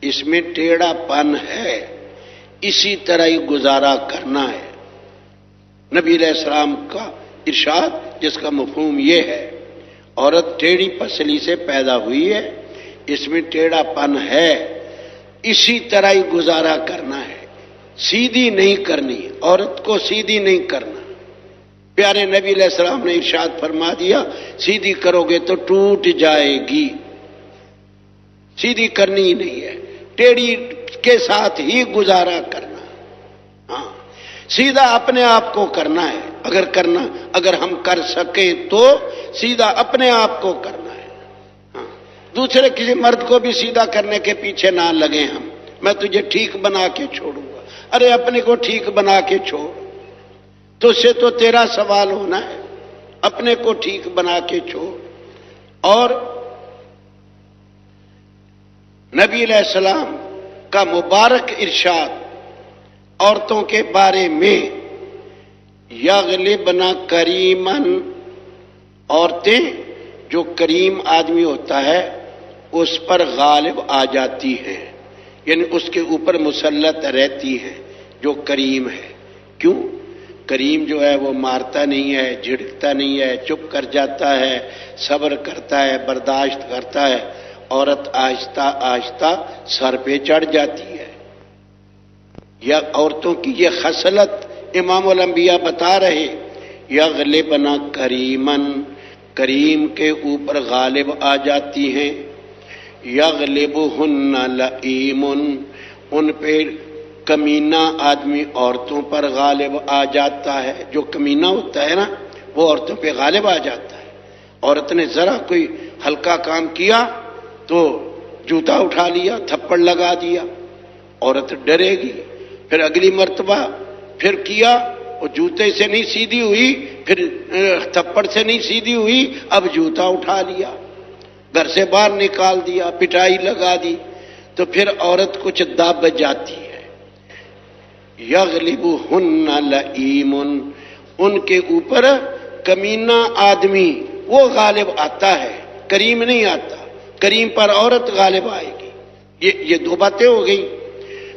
اس میں ٹیڑھا پن ہے، اسی طرح ہی گزارا کرنا ہے۔ نبی علیہ السلام کا ارشاد جس کا مفہوم یہ ہے، عورت ٹیڑھی پسلی سے پیدا ہوئی ہے، اس میں ٹیڑھا پن ہے، اسی طرح ہی گزارا کرنا ہے، سیدھی نہیں کرنی، عورت کو سیدھی نہیں کرنا۔ پیارے نبی علیہ السلام نے ارشاد فرما دیا سیدھی کرو گے تو ٹوٹ جائے گی، سیدھی کرنی ہی نہیں ہے، ٹیڑھی کے ساتھ ہی گزارا کرنا۔ ہاں، سیدھا اپنے آپ کو کرنا ہے، اگر ہم کر سکیں تو سیدھا اپنے آپ کو کرنا ہے۔ ہاں، دوسرے کسی مرد کو بھی سیدھا کرنے کے پیچھے نہ لگیں ہم، میں تجھے ٹھیک بنا کے چھوڑوں گا، ارے اپنے کو ٹھیک بنا کے چھوڑ، تو اس سے تو تیرا سوال ہونا ہے، اپنے کو ٹھیک بنا کے چھوڑ۔ اور نبی علیہ السلام کا مبارک ارشاد عورتوں کے بارے میں یغلبن کریمن، عورتیں جو کریم آدمی ہوتا ہے اس پر غالب آ جاتی ہیں، یعنی اس کے اوپر مسلط رہتی ہیں جو کریم ہے۔ کیوں؟ کریم جو ہے وہ مارتا نہیں ہے، جھڑکتا نہیں ہے، چپ کر جاتا ہے، صبر کرتا ہے، برداشت کرتا ہے۔ عورت آہستہ آہستہ سر پہ چڑھ جاتی ہے۔ یا عورتوں کی یہ خصلت امام الانبیاء بتا رہے یغلبن کریمن، کریم کے اوپر غالب آ جاتی ہیں۔ یغلبہن لئیم، ان پہ کمینہ آدمی عورتوں پر غالب آ جاتا ہے، جو کمینہ ہوتا ہے نا وہ عورتوں پہ غالب آ جاتا ہے۔ عورت نے ذرا کوئی ہلکا کام کیا تو جوتا اٹھا لیا، تھپڑ لگا دیا، عورت ڈرے گی، پھر اگلی مرتبہ پھر کیا، وہ جوتے سے نہیں سیدھی ہوئی، پھر تھپڑ سے نہیں سیدھی ہوئی، اب جوتا اٹھا لیا، گھر سے باہر نکال دیا، پٹائی لگا دی، تو پھر عورت کچھ دب جاتی ہے۔ یغلبہن لئیم، ان کے اوپر کمینہ آدمی وہ غالب آتا ہے، کریم نہیں آتا، کریم پر عورت غالب آئے گی۔ یہ دو باتیں ہو گئی۔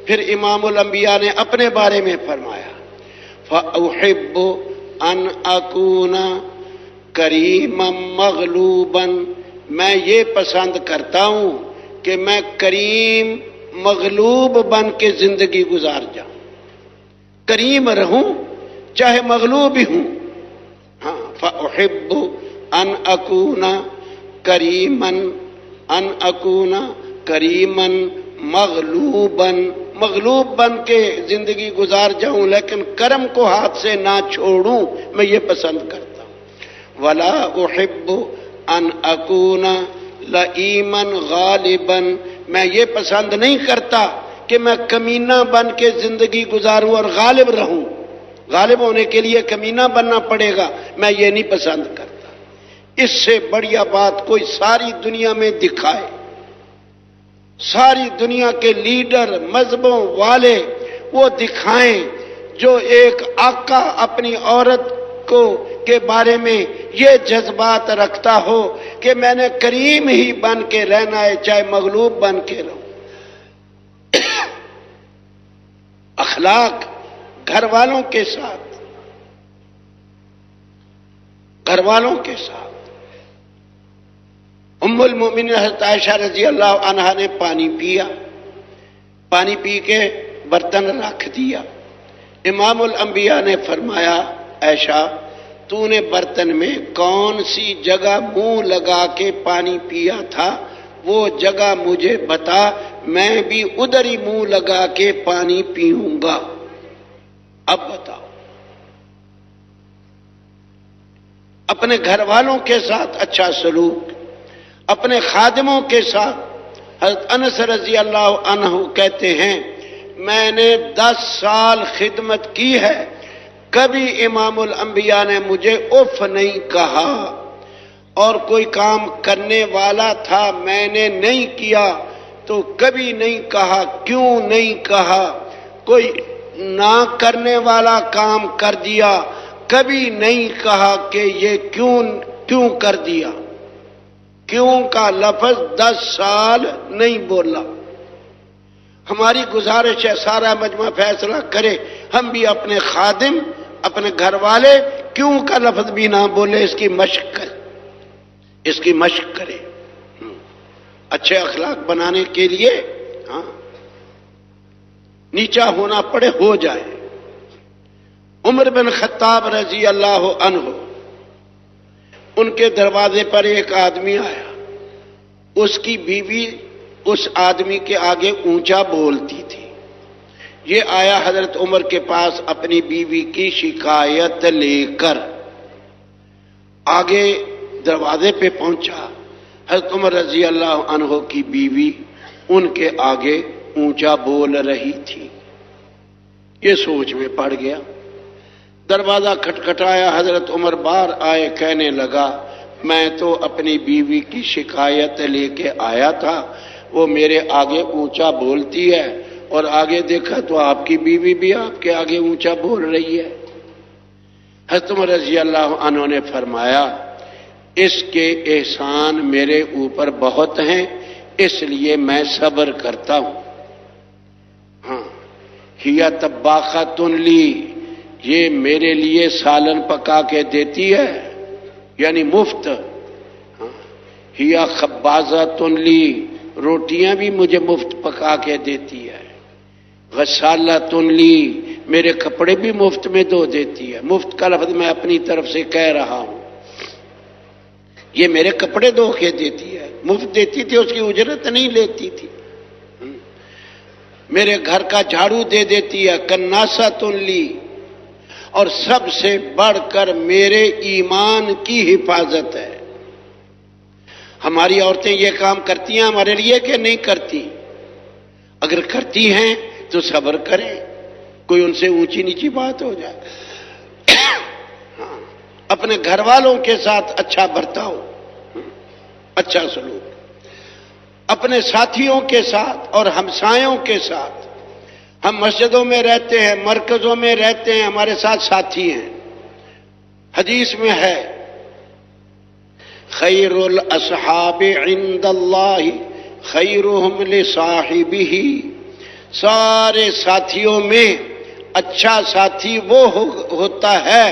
پھر امام الانبیاء نے اپنے بارے میں فرمایا فَأُحِبُّ أَنْ أَكُونَ كَرِيمًا مَغْلُوبًا، میں یہ پسند کرتا ہوں کہ میں کریم مغلوب بن کے زندگی گزار جاؤں، کریم رہوں چاہے مغلوب ہی ہوں۔ ہاں، فَأُحِبُّ أَنْ أَكُونَ كَرِيمًا مغلوبًا، مغلوب بن کے زندگی گزار جاؤں لیکن کرم کو ہاتھ سے نہ چھوڑوں، میں یہ پسند کرتا ہوں۔ وَلَا أُحِبُّ أَنْ أَكُونَ لَئِيمًا غَالِبًا، میں یہ پسند نہیں کرتا کہ میں کمینہ بن کے زندگی گزاروں اور غالب رہوں، غالب ہونے کے لیے کمینہ بننا پڑے گا، میں یہ نہیں پسند کرتا۔ اس سے بڑھیا بات کوئی ساری دنیا میں دکھائے، ساری دنیا کے لیڈر مذہبوں والے وہ دکھائیں جو ایک آقا اپنی عورت کے بارے میں یہ جذبات رکھتا ہو کہ میں نے کریم ہی بن کے رہنا ہے چاہے مغلوب بن کے رہوں۔ اخلاق گھر والوں کے ساتھ، گھر والوں کے ساتھ۔ ام المؤمنین حضرت عائشہ رضی اللہ عنہا نے پانی پیا، پانی پی کے برتن رکھ دیا۔ امام الانبیاء نے فرمایا عائشہ تو نے برتن میں کون سی جگہ منہ لگا کے پانی پیا تھا، وہ جگہ مجھے بتا، میں بھی ادھر ہی منہ لگا کے پانی پیوں گا۔ اب بتاؤ، اپنے گھر والوں کے ساتھ اچھا سلوک، اپنے خادموں کے ساتھ۔ حضرت انس رضی اللہ عنہ کہتے ہیں میں نے 10 سال خدمت کی ہے، کبھی امام الانبیاء نے مجھے اف نہیں کہا، اور کوئی کام کرنے والا تھا میں نے نہیں کیا تو کبھی نہیں کہا کیوں نہیں کہا، کوئی نہ کرنے والا کام کر دیا کبھی نہیں کہا کہ یہ کیوں کر دیا۔ کیوں کا لفظ 10 سال نہیں بولا۔ ہماری گزارش ہے سارا مجمع فیصلہ کرے، ہم بھی اپنے خادم، اپنے گھر والے کیوں کا لفظ بھی نہ بولے، اس کی مشق کرے، اس کی مشق کرے اچھے اخلاق بنانے کے لیے۔ نیچا ہونا پڑے ہو جائے۔ عمر بن خطاب رضی اللہ عنہ، ان کے دروازے پر ایک آدمی آیا، اس کی بیوی اس آدمی کے آگے اونچا بولتی تھی۔ یہ آیا حضرت عمر کے پاس اپنی بیوی کی شکایت لے کر، آگے دروازے پہ پہنچا، حضرت عمر رضی اللہ عنہ کی بیوی ان کے آگے اونچا بول رہی تھی۔ یہ سوچ میں پڑ گیا، دروازہ کھٹکھٹایا، حضرت عمر باہر آئے، کہنے لگا میں تو اپنی بیوی کی شکایت لے کے آیا تھا، وہ میرے آگے اونچا بولتی ہے، اور آگے دیکھا تو آپ کی بیوی بھی آپ کے آگے اونچا بول رہی ہے۔ حضرت عمر رضی اللہ عنہ نے فرمایا اس کے احسان میرے اوپر بہت ہیں، اس لیے میں صبر کرتا ہوں۔ ہیا طباخۃ لی، یہ میرے لیے سالن پکا کے دیتی ہے، یعنی مفت۔ ہیا خبازۃ لی، روٹیاں بھی مجھے مفت پکا کے دیتی ہے۔ غسالۃ لی، میرے کپڑے بھی مفت میں دھو دیتی ہے۔ مفت کا لفظ میں اپنی طرف سے کہہ رہا ہوں، یہ میرے کپڑے دھو کے دیتی ہے، مفت دیتی تھی، اس کی اجرت نہیں لیتی تھی۔ میرے گھر کا جھاڑو دے دیتی ہے۔ کناسۃ لی، اور سب سے بڑھ کر میرے ایمان کی حفاظت ہے۔ ہماری عورتیں یہ کام کرتی ہیں ہمارے لیے کہ نہیں کرتی؟ اگر کرتی ہیں تو صبر کریں، کوئی ان سے اونچی نیچی بات ہو جائے۔ اپنے گھر والوں کے ساتھ اچھا برتاؤ، اچھا سلوک، اپنے ساتھیوں کے ساتھ اور ہمسایوں کے ساتھ۔ ہم مسجدوں میں رہتے ہیں، مرکزوں میں رہتے ہیں، ہمارے ساتھ ساتھی ہیں۔ حدیث میں ہے خیر الاصحاب عند اللہ خیرہم لصاحبہ، سارے ساتھیوں میں اچھا ساتھی وہ ہوتا ہے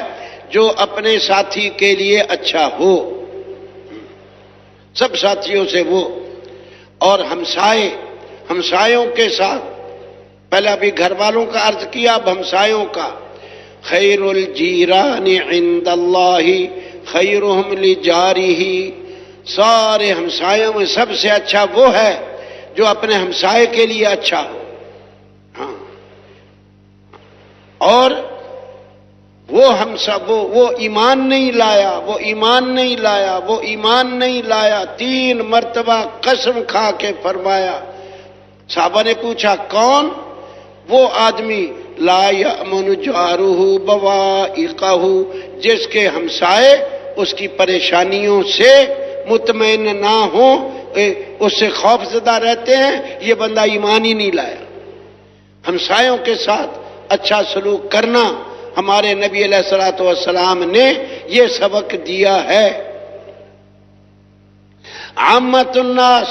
جو اپنے ساتھی کے لیے اچھا ہو، سب ساتھیوں سے وہ۔ اور ہمسایوں کے ساتھ، پہلے ابھی گھر والوں کا عرض کیا، اب ہمسایوں کا۔ خیر الجیران عند اللہ خیرہم لجارہ، سارے ہمسایوں میں سب سے اچھا وہ ہے جو اپنے ہمسائے کے لیے اچھا ہو۔ اور وہ ایمان نہیں لایا، وہ ایمان نہیں لایا، وہ ایمان نہیں لایا، 3 مرتبہ قسم کھا کے فرمایا۔ صحابہ نے پوچھا کون؟ وہ آدمی لا یأمن جارہ بوائقہ، جس کے ہمسائے اس کی پریشانیوں سے مطمئن نہ ہوں، اس سے خوف زدہ رہتے ہیں، یہ بندہ ایمان ہی نہیں لایا۔ ہمسایوں کے ساتھ اچھا سلوک کرنا، ہمارے نبی علیہ الصلوۃ والسلام نے یہ سبق دیا ہے۔ عامۃ الناس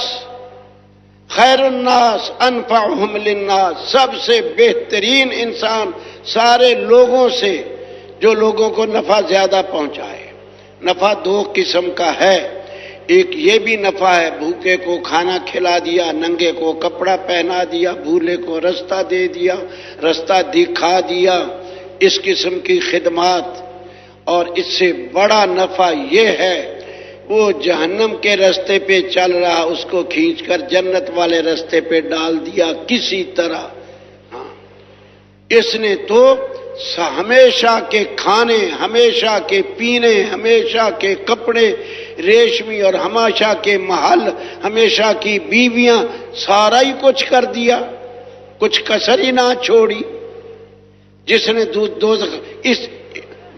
خیر الناس انفعہم للناس، سب سے بہترین انسان سارے لوگوں سے جو لوگوں کو نفع زیادہ پہنچائے۔ نفع 2 قسم کا ہے، ایک یہ بھی نفع ہے بھوکے کو کھانا کھلا دیا، ننگے کو کپڑا پہنا دیا، بھولے کو رستہ دے دیا، رستہ دکھا دیا، اس قسم کی خدمات۔ اور اس سے بڑا نفع یہ ہے وہ جہنم کے راستے پہ چل رہا، اس کو کھینچ کر جنت والے راستے پہ ڈال دیا کسی طرح۔ اس نے تو ہمیشہ کے کھانے، ہمیشہ کے پینے، ہمیشہ کے کپڑے ریشمی اور ہمیشہ کے محل، ہمیشہ کی بیویاں، سارا ہی کچھ کر دیا، کچھ کسر ہی نہ چھوڑی۔ جس نے اس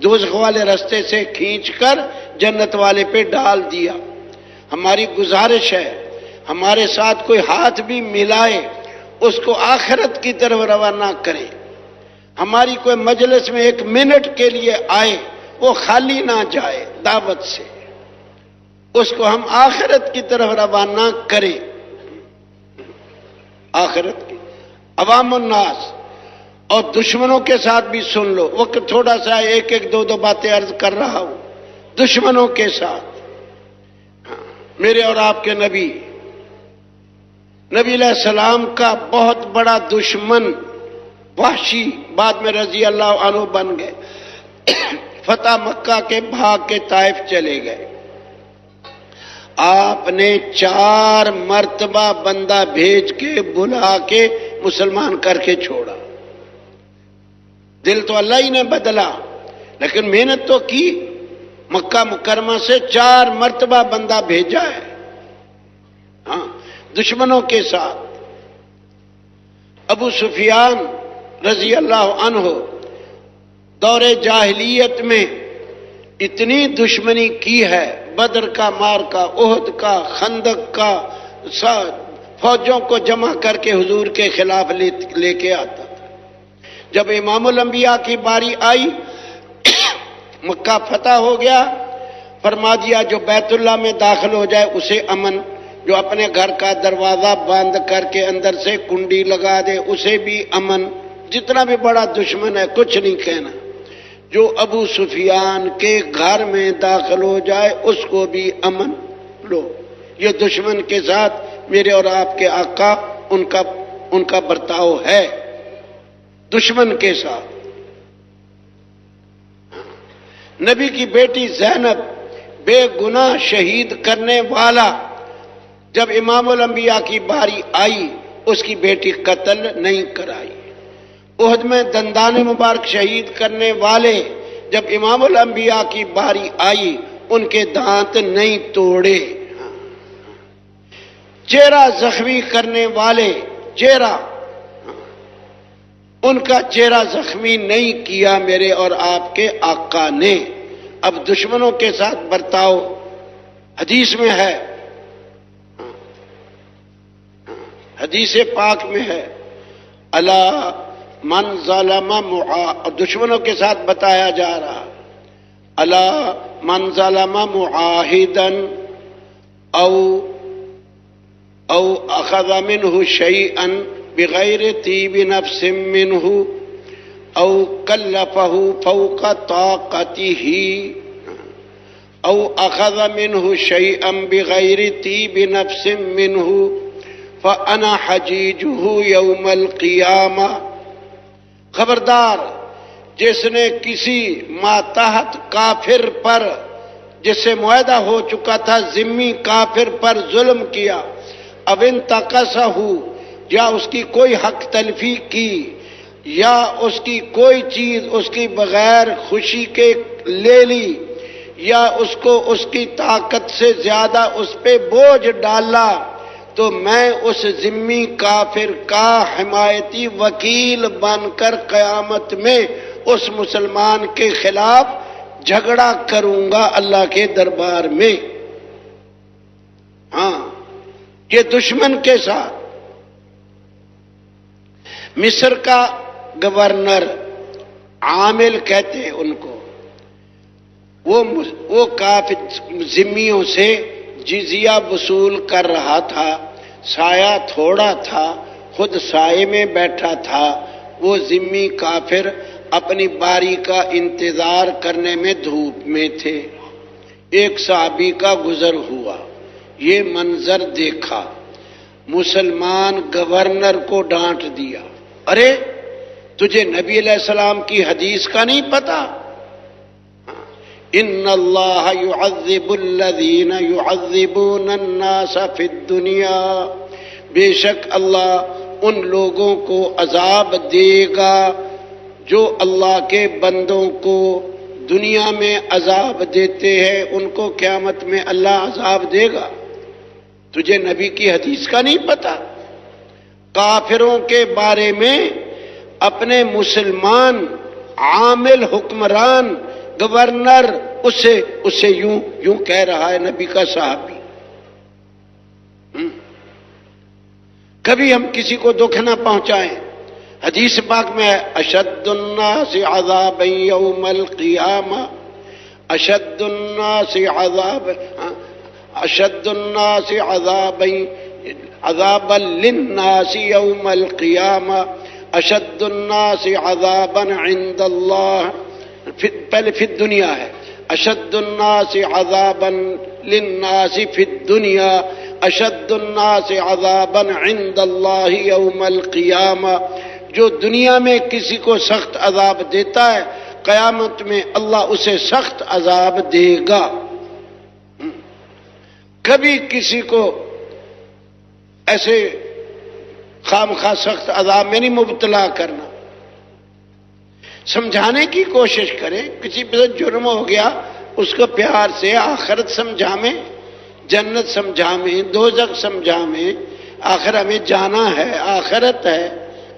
دوزخ والے راستے سے کھینچ کر جنت والے پہ ڈال دیا۔ ہماری گزارش ہے ہمارے ساتھ کوئی ہاتھ بھی ملائے اس کو آخرت کی طرف روانہ کریں۔ ہماری کوئی مجلس میں 1 منٹ کے لیے آئے وہ خالی نہ جائے دعوت سے، اس کو ہم آخرت کی طرف روانہ کریں۔ آخرت کی عوام الناس اور دشمنوں کے ساتھ بھی سن لو، وقت تھوڑا سا 1-2 باتیں عرض کر رہا ہوں۔ دشمنوں کے ساتھ میرے اور آپ کے نبی علیہ السلام کا بہت بڑا دشمن وحشی بعد میں رضی اللہ عنہ بن گئے، فتح مکہ کے بھاگ کے طائف چلے گئے۔ آپ نے 4 مرتبہ بندہ بھیج کے بلا کے مسلمان کر کے چھوڑا۔ دل تو اللہ ہی نے بدلا لیکن محنت تو کی، مکہ مکرمہ سے 4 مرتبہ بندہ بھیجا ہے۔ ہاں، دشمنوں کے ساتھ ابو سفیان رضی اللہ عنہ دور جاہلیت میں اتنی دشمنی کی ہے، بدر کا مارکا، احد کا، خندق کا، فوجوں کو جمع کر کے حضور کے خلاف لے کے آتا تھا۔ جب امام الانبیاء کی باری آئی، مکہ فتح ہو گیا، فرما دیا جو بیت اللہ میں داخل ہو جائے اسے امن، جو اپنے گھر کا دروازہ بند کر کے اندر سے کنڈی لگا دے اسے بھی امن، جتنا بھی بڑا دشمن ہے کچھ نہیں کہنا، جو ابو سفیان کے گھر میں داخل ہو جائے اس کو بھی امن لو۔ یہ دشمن کے ساتھ میرے اور آپ کے آقا ان کا برتاؤ ہے، دشمن کے ساتھ۔ نبی کی بیٹی زینب بے گناہ شہید کرنے والا، جب امام الانبیاء کی باری آئی اس کی بیٹی قتل نہیں کرائی۔ احد میں دندان مبارک شہید کرنے والے، جب امام الانبیاء کی باری آئی ان کے دانت نہیں توڑے۔ چہرہ زخمی کرنے والے، ان کا چہرہ زخمی نہیں کیا میرے اور آپ کے آقا نے۔ اب دشمنوں کے ساتھ برتاؤ، حدیث میں ہے، حدیث پاک میں ہے، الا من ظلم دشمنوں کے ساتھ بتایا جا رہا، الا من ظلم معاہدا او اخذ منه شيئا بغیر طیب نفس منه او کلفه فوق طاقته او اخذ منه شيئا بغیر طیب نفس منه فانا حجیجه یوم القیامہ۔ خبردار، جس نے کسی ماتحت کافر پر، جس سے معاہدہ ہو چکا تھا، ذمی کافر پر ظلم کیا، اب انتقصہ، یا اس کی کوئی حق تلفی کی، یا اس کی کوئی چیز اس کی بغیر خوشی کے لے لی، یا اس کو اس کی طاقت سے زیادہ اس پہ بوجھ ڈالا، تو میں اس ذمی کافر کا حمایتی وکیل بن کر قیامت میں اس مسلمان کے خلاف جھگڑا کروں گا اللہ کے دربار میں۔ ہاں، یہ دشمن کے ساتھ۔ مصر کا گورنر عامل کہتے ہیں ان کو، وہ کافر ذمیوں سے جزیہ وصول کر رہا تھا، سایہ تھوڑا تھا، خود سائے میں بیٹھا تھا، وہ ذمی کافر اپنی باری کا انتظار کرنے میں دھوپ میں تھے۔ ایک صحابی کا گزر ہوا، یہ منظر دیکھا، مسلمان گورنر کو ڈانٹ دیا، ارے تجھے نبی علیہ السلام کی حدیث کا نہیں پتا؟ ان اللہ يعذب الذین يعذبون الناس فی الدنیا، بے شک اللہ ان لوگوں کو عذاب دے گا جو اللہ کے بندوں کو دنیا میں عذاب دیتے ہیں، ان کو قیامت میں اللہ عذاب دے گا۔ تجھے نبی کی حدیث کا نہیں پتا؟ کافروں کے بارے میں اپنے مسلمان عامل حکمران گورنر اسے یوں کہہ رہا ہے نبی کا صحابی۔ کبھی ہم کسی کو دکھ نہ پہنچائیں۔ حدیث پاک میں ہے اشد الناس عذابا یوم القیامہ، اشد الناس عذابا للناس یوم القیامہ، اشد الناس عذابا عند اللہ، پہلے فی الدنیا ہے، اشد الناس عذابا للناس فی الدنیا، اشد الناس عذابا عند اللہ یوم القیامہ۔ جو دنیا میں کسی کو سخت عذاب دیتا ہے، قیامت میں اللہ اسے سخت عذاب دے گا۔ کبھی کسی کو ایسے خامخواہ سخت عذاب میں نہیں مبتلا کرنا، سمجھانے کی کوشش کریں۔ کسی پہ جرم ہو گیا اس کو پیار سے آخرت سمجھامیں، جنت سمجھامیں، دوزخ سمجھامیں، آخر ہمیں جانا ہے، آخرت ہے،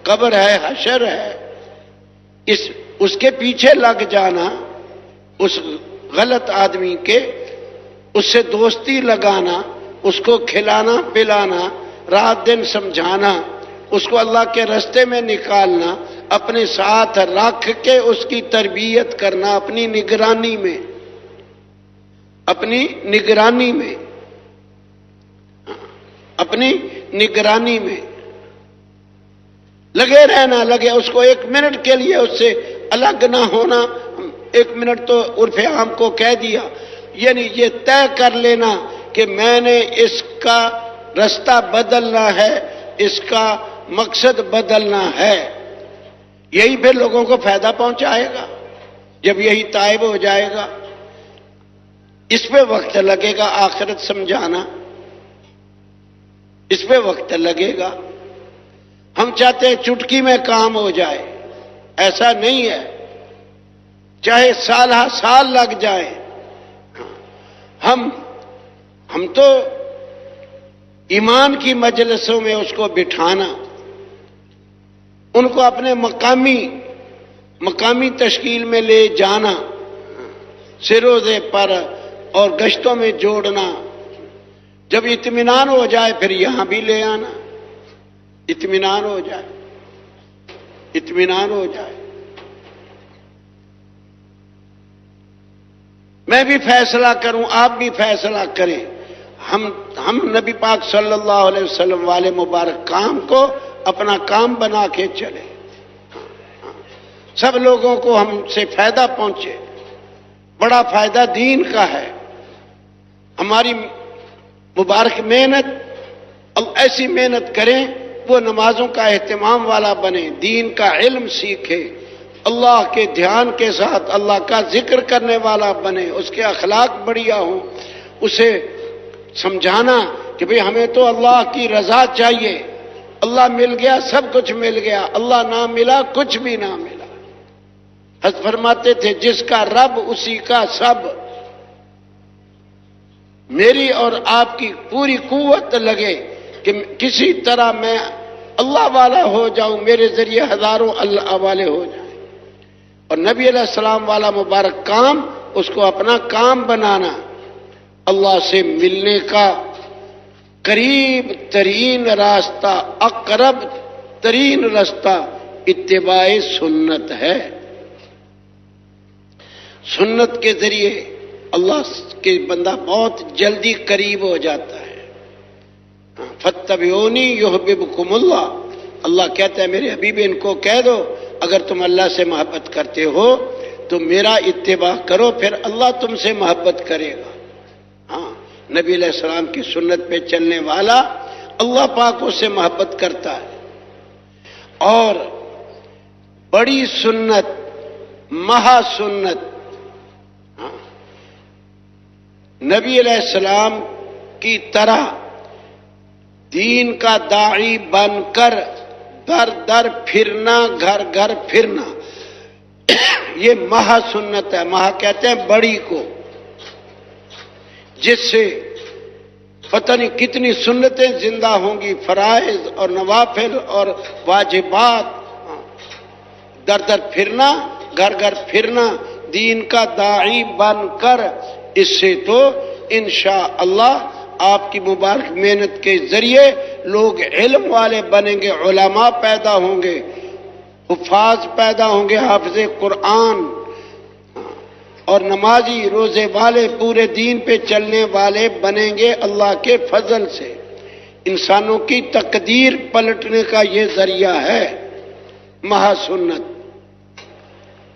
قبر ہے، حشر ہے، اس کے پیچھے لگ جانا، اس غلط آدمی کے، اس سے دوستی لگانا، اس کو کھلانا پلانا، رات دن سمجھانا، اس کو اللہ کے راستے میں نکالنا، اپنے ساتھ رکھ کے اس کی تربیت کرنا، اپنی نگرانی میں، اپنی نگرانی میں، اپنی نگرانی میں لگے رہنا، لگے اس کو ایک منٹ کے لیے اس سے الگ نہ ہونا۔ ایک منٹ تو عرف عام کو کہہ دیا، یعنی یہ طے کر لینا کہ میں نے اس کا راستہ بدلنا ہے، اس کا مقصد بدلنا ہے، یہی پھر لوگوں کو فائدہ پہنچائے گا۔ جب یہی طائب ہو جائے گا، اس پہ وقت لگے گا آخرت سمجھانا، اس پہ وقت لگے گا۔ ہم چاہتے ہیں چٹکی میں کام ہو جائے، ایسا نہیں ہے، چاہے سال لگ جائے۔ ہم تو ایمان کی مجلسوں میں اس کو بٹھانا، ان کو اپنے مقامی تشکیل میں لے جانا، سروزے پر اور گشتوں میں جوڑنا، جب اطمینان ہو جائے پھر یہاں بھی لے آنا، اطمینان ہو جائے، اطمینان ہو جائے۔ میں بھی فیصلہ کروں، آپ بھی فیصلہ کریں، ہم نبی پاک صلی اللہ علیہ وسلم والے مبارک کام کو اپنا کام بنا کے چلے، سب لوگوں کو ہم سے فائدہ پہنچے۔ بڑا فائدہ دین کا ہے۔ ہماری مبارک محنت، ایسی محنت کریں وہ نمازوں کا اہتمام والا بنے، دین کا علم سیکھے، اللہ کے دھیان کے ساتھ اللہ کا ذکر کرنے والا بنے، اس کے اخلاق بڑھیا ہوں، اسے سمجھانا کہ بھئی ہمیں تو اللہ کی رضا چاہیے، اللہ مل گیا سب کچھ مل گیا، اللہ نہ ملا کچھ بھی نہ ملا۔ حضرت فرماتے تھے جس کا رب اسی کا سب۔ میری اور آپ کی پوری قوت لگے کہ کسی طرح میں اللہ والا ہو جاؤں، میرے ذریعے ہزاروں اللہ والے ہو جائیں، اور نبی علیہ السلام والا مبارک کام اس کو اپنا کام بنانا، اللہ سے ملنے کا قریب ترین راستہ، اقرب ترین راستہ اتباع سنت ہے۔ سنت کے ذریعے اللہ کے بندہ بہت جلدی قریب ہو جاتا ہے۔ فَاتَّبِعُونِي يُحْبِبْكُمُ اللَّهُ، اللہ کہتا ہے میرے حبیب ان کو کہہ دو اگر تم اللہ سے محبت کرتے ہو تو میرا اتباع کرو، پھر اللہ تم سے محبت کرے گا۔ ہاں، نبی علیہ السلام کی سنت پہ چلنے والا اللہ پاک اس سے محبت کرتا ہے۔ اور بڑی سنت، مہا سنت، نبی علیہ السلام کی طرح دین کا داعی بن کر در در پھرنا، گھر گھر پھرنا، یہ مہا سنت ہے۔ مہا کہتے ہیں بڑی کو، جس سے پتہ نہیں کتنی سنتیں زندہ ہوں گی، فرائض اور نوافل اور واجبات۔ در در پھرنا، گھر گھر پھرنا، دین کا داعی بن کر، اس سے تو انشاءاللہ آپ کی مبارک محنت کے ذریعے لوگ علم والے بنیں گے، علماء پیدا ہوں گے، حفاظ پیدا ہوں گے، حافظ قرآن اور نمازی، روزے والے، پورے دین پہ چلنے والے بنیں گے اللہ کے فضل سے۔ انسانوں کی تقدیر پلٹنے کا یہ ذریعہ ہے مہا سنت۔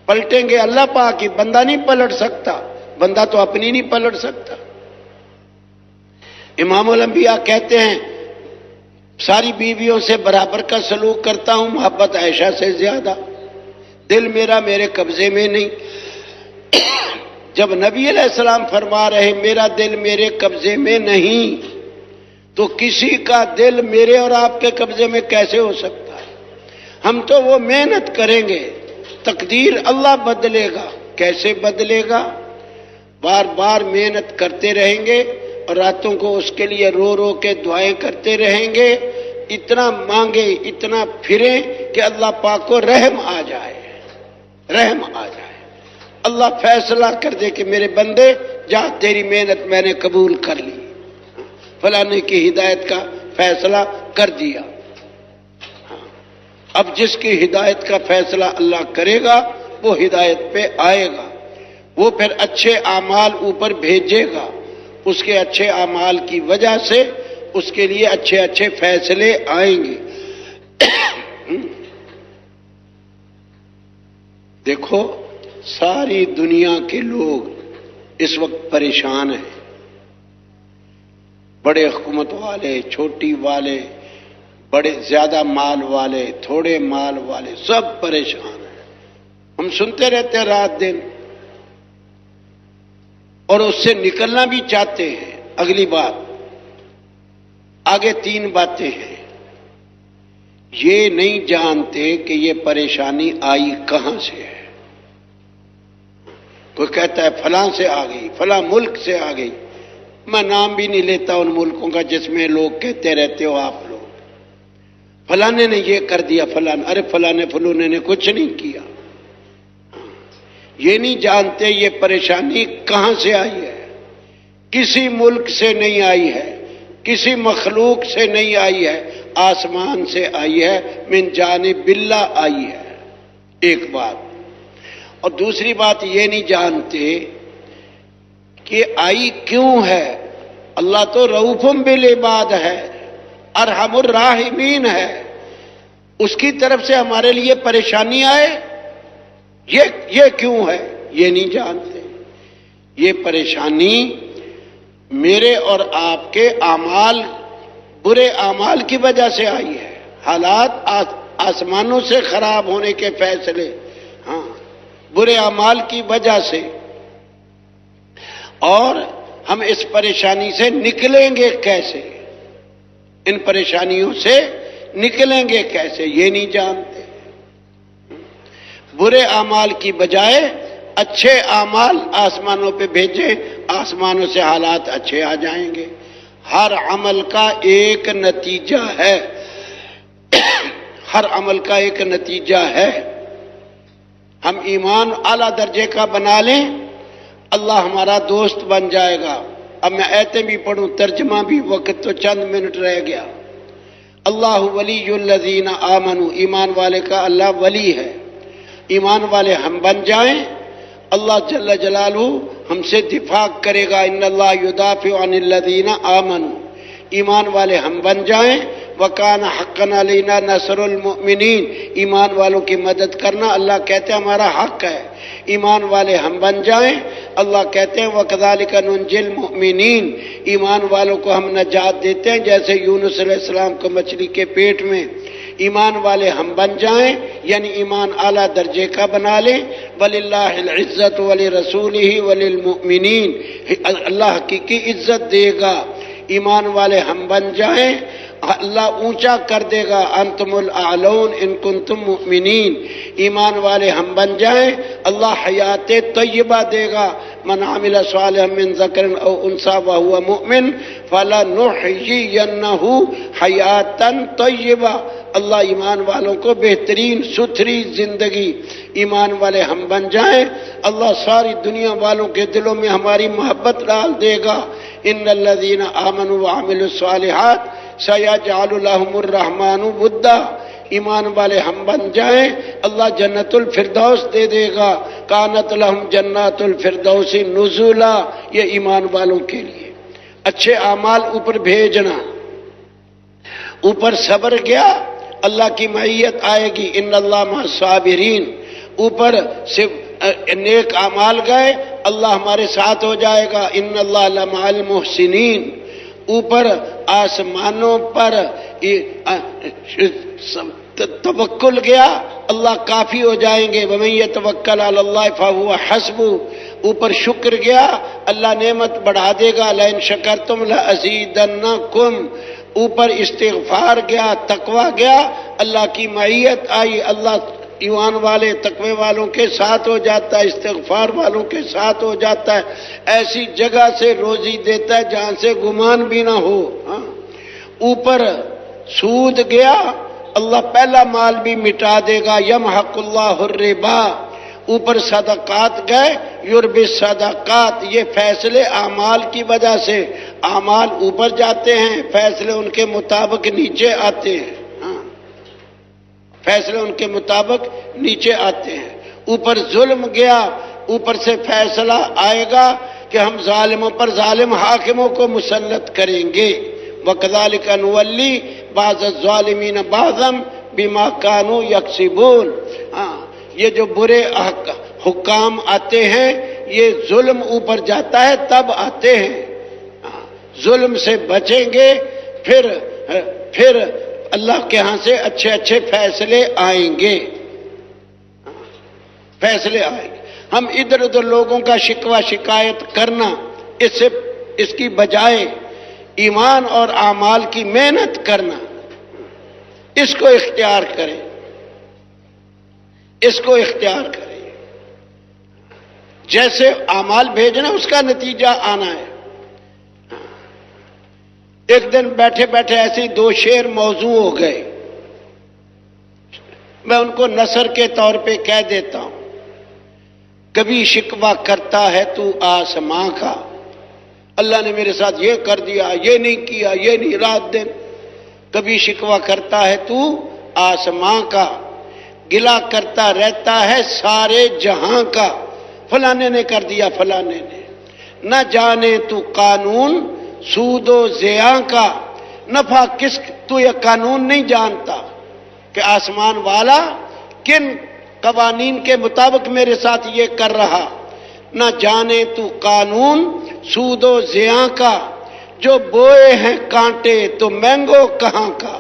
پلٹیں گے اللہ پاک کی، بندہ نہیں پلٹ سکتا، بندہ تو اپنی نہیں پلٹ سکتا۔ امام الانبیاء کہتے ہیں ساری بیویوں سے برابر کا سلوک کرتا ہوں، محبت عائشہ سے زیادہ، دل میرا میرے قبضے میں نہیں۔ جب نبی علیہ السلام فرما رہے میرا دل میرے قبضے میں نہیں، تو کسی کا دل میرے اور آپ کے قبضے میں کیسے ہو سکتا ہے؟ ہم تو وہ محنت کریں گے، تقدیر اللہ بدلے گا۔ کیسے بدلے گا؟ بار بار محنت کرتے رہیں گے اور راتوں کو اس کے لیے رو رو کے دعائیں کرتے رہیں گے، اتنا مانگے، اتنا پھریں کہ اللہ پاک کو رحم آ جائے، رحم آ جائے، اللہ فیصلہ کر دے کہ میرے بندے جا، تیری محنت میں نے قبول کر لی، فلانے کی ہدایت کا فیصلہ کر دیا۔ اب جس کی ہدایت کا فیصلہ اللہ کرے گا وہ ہدایت پہ آئے گا، وہ پھر اچھے اعمال اوپر بھیجے گا، اس کے اچھے اعمال کی وجہ سے اس کے لیے اچھے اچھے فیصلے آئیں گے۔ دیکھو ساری دنیا کے لوگ اس وقت پریشان ہیں، بڑے حکومت والے، چھوٹی والے، بڑے زیادہ مال والے، تھوڑے مال والے، سب پریشان ہیں۔ ہم سنتے رہتے ہیں رات دن، اور اس سے نکلنا بھی چاہتے ہیں۔ اگلی بات، آگے 3 باتیں ہیں۔ یہ نہیں جانتے کہ یہ پریشانی آئی کہاں سے ہے۔ کوئی کہتا ہے فلاں سے آ گئی، فلاں ملک سے آ گئی۔ میں نام بھی نہیں لیتا ان ملکوں کا جس میں لوگ کہتے رہتے ہو آپ لوگ، فلانے نے یہ کر دیا، فلاں، ارے فلانے فلونے نے کچھ نہیں کیا۔ یہ نہیں جانتے یہ پریشانی کہاں سے آئی ہے۔ کسی ملک سے نہیں آئی ہے، کسی مخلوق سے نہیں آئی ہے، آسمان سے آئی ہے، من جانب اللہ آئی ہے۔ ایک بات، اور دوسری بات یہ نہیں جانتے کہ آئی کیوں ہے۔ اللہ تو رؤوف بالعباد ہے، ارحم الراحمین ہے، اس کی طرف سے ہمارے لیے پریشانی آئے، یہ کیوں ہے، یہ نہیں جانتے۔ یہ پریشانی میرے اور آپ کے اعمال، برے اعمال کی وجہ سے آئی ہے۔ حالات آسمانوں سے خراب ہونے کے فیصلے، ہاں، برے اعمال کی وجہ سے۔ اور ہم اس پریشانی سے نکلیں گے کیسے، ان پریشانیوں سے نکلیں گے کیسے، یہ نہیں جانتے۔ برے اعمال کی بجائے اچھے اعمال آسمانوں پہ بھیجیں، آسمانوں سے حالات اچھے آ جائیں گے۔ ہر عمل کا ایک نتیجہ ہے، ہر عمل کا ایک نتیجہ ہے۔ ہم ایمان اعلیٰ درجے کا بنا لیں، اللہ ہمارا دوست بن جائے گا۔ اب میں آیتیں بھی پڑھوں، ترجمہ بھی، وقت تو چند منٹ رہ گیا۔ اللہ ولی الذین آمنوا، ایمان والے کا اللہ ولی ہے۔ ایمان والے ہم بن جائیں، اللہ جل جلالہ ہم سے دفاع کرے گا۔ ان اللہ یدافع عن الذین آمنوا، ایمان والے ہم بن جائیں۔ وَكَانَ حَقًّا عَلَيْنَا نَصْرُ الْمُؤْمِنِينَ، ایمان والوں کی مدد کرنا اللہ کہتے ہیں ہمارا حق ہے۔ ایمان والے ہم بن جائیں، اللہ کہتے ہیں وَكَذَلِكَ نُنْجِي الْمُؤْمِنِينَ، ایمان والوں کو ہم نجات دیتے ہیں جیسے یونس علیہ السلام کو مچھلی کے پیٹ میں۔ ایمان والے ہم بن جائیں، یعنی ایمان اعلیٰ درجے کا بنا لیں۔ وَلِلَّهِ الْعِزَّةُ وَلِرَسُولِهِ وَلِلْمُؤْمِنِينَ، اللہ حقیقی عزت دے گا، ایمان والے ہم بن جائیں اللہ اونچا کر دے گا، انتم الاعلون ان کنتم مؤمنین، ایمان والے ہم بن جائیں اللہ حیات طیبہ دے گا، من عمل صالحا من ذکر او انثی وهو مؤمن فلنحیینہ حیاتا طیبہ، اللہ ایمان والوں کو بہترین ستھری زندگی، ایمان والے ہم بن جائیں اللہ ساری دنیا والوں کے دلوں میں ہماری محبت ڈال دے گا، ان الذین آمنوا وعملوا الصالحات سیجعل لهم الرحمن ودا، ایمان والے ہم بن جائیں اللہ جنت الفردوس دے دے گا، کانت لهم جنات الفردوس نزلا، یہ ایمان والوں کے لیے اچھے اعمال اوپر بھیجنا، اوپر صبر گیا اللہ کی معیت آئے گی، ان اللہ مع الصابرین، اوپر سے نیک اعمال گئے اللہ ہمارے ساتھ ہو جائے گا، ان اللہ لمع المحسنین، اوپر آسمانوں پر توکل گیا اللہ کافی ہو جائیں گے، وَمَن يَتَوَكَّلْ عَلَى اللَّهِ فَهُوَ حَسْبُهُ، اوپر شکر گیا اللہ نعمت بڑھا دے گا، لَئِن شَكَرْتُمْ لَأَزِيدَنَّكُمْ، اوپر استغفار گیا تقوی گیا اللہ کی معیت آئی، اللہ ایمان والے تقوی والوں کے ساتھ ہو جاتا ہے، استغفار والوں کے ساتھ ہو جاتا ہے، ایسی جگہ سے روزی دیتا ہے جہاں سے گمان بھی نہ ہو، اوپر سود گیا اللہ پہلا مال بھی مٹا دے گا، یمحق اللہ الربا، اوپر صدقات گئے یربی الصدقات، یہ فیصلے اعمال کی وجہ سے، اعمال اوپر جاتے ہیں فیصلے ان کے مطابق نیچے آتے ہیں، فیصلے ان کے مطابق نیچے آتے ہیں، اوپر ظلم گیا اوپر سے فیصلہ آئے گا کہ ہم ظالموں پر ظالم حاکموں کو مسلط کریں گے، وَكَذَلِكَ نُوَلِّي بَعْضَ الظَّالِمِينَ بَعْضًا بِمَا كَانُوا يَكْسِبُونَ، یہ جو برے حکام آتے ہیں یہ ظلم اوپر جاتا ہے تب آتے ہیں، ظلم سے بچیں گے پھر اللہ کے ہاں سے اچھے اچھے فیصلے آئیں گے، فیصلے آئیں گے، ہم ادھر ادھر لوگوں کا شکوہ شکایت کرنا اس کی بجائے ایمان اور اعمال کی محنت کرنا، اس کو اختیار کریں، اس کو اختیار کریں، جیسے اعمال بھیجنا اس کا نتیجہ آنا ہے۔ ایک دن بیٹھے بیٹھے ایسے دو شعر موضوع ہو گئے، میں ان کو نثر کے طور پہ کہہ دیتا ہوں، کبھی شکوہ کرتا ہے تو آسماں کا، اللہ نے میرے ساتھ یہ کر دیا، یہ نہیں کیا، یہ نہیں، رات دن کبھی شکوہ کرتا ہے تو آسماں کا، گلہ کرتا رہتا ہے سارے جہاں کا، فلانے نے کر دیا فلانے نے، نہ جانے تو قانون سود و زیاں کا، نفع کس، تو یہ قانون نہیں جانتا کہ آسمان والا کن قوانین کے مطابق میرے ساتھ یہ کر رہا، نہ جانے تو قانون سود و زیاں کا، جو بوئے ہیں کانٹے تو مینگو کہاں کا،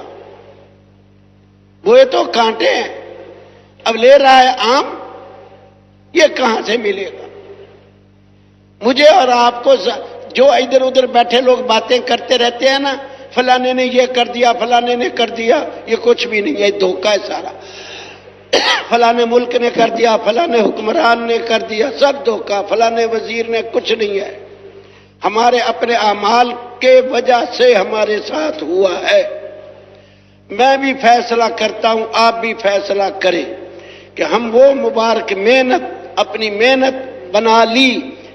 بوئے تو کانٹے ہیں اب لے رہا ہے آم، یہ کہاں سے ملے گا؟ مجھے اور آپ کو جو ادھر ادھر بیٹھے لوگ باتیں کرتے رہتے ہیں نا، فلانے نے یہ کر دیا فلانے نے کر دیا، یہ کچھ بھی نہیں ہے، دھوکہ ہے سارا، فلانے ملک نے کر دیا فلانے حکمران نے کر دیا، سب دھوکہ، فلانے وزیر نے، کچھ نہیں ہے، ہمارے اپنے اعمال کے وجہ سے ہمارے ساتھ ہوا ہے۔ میں بھی فیصلہ کرتا ہوں آپ بھی فیصلہ کریں کہ ہم وہ مبارک محنت اپنی محنت بنا لی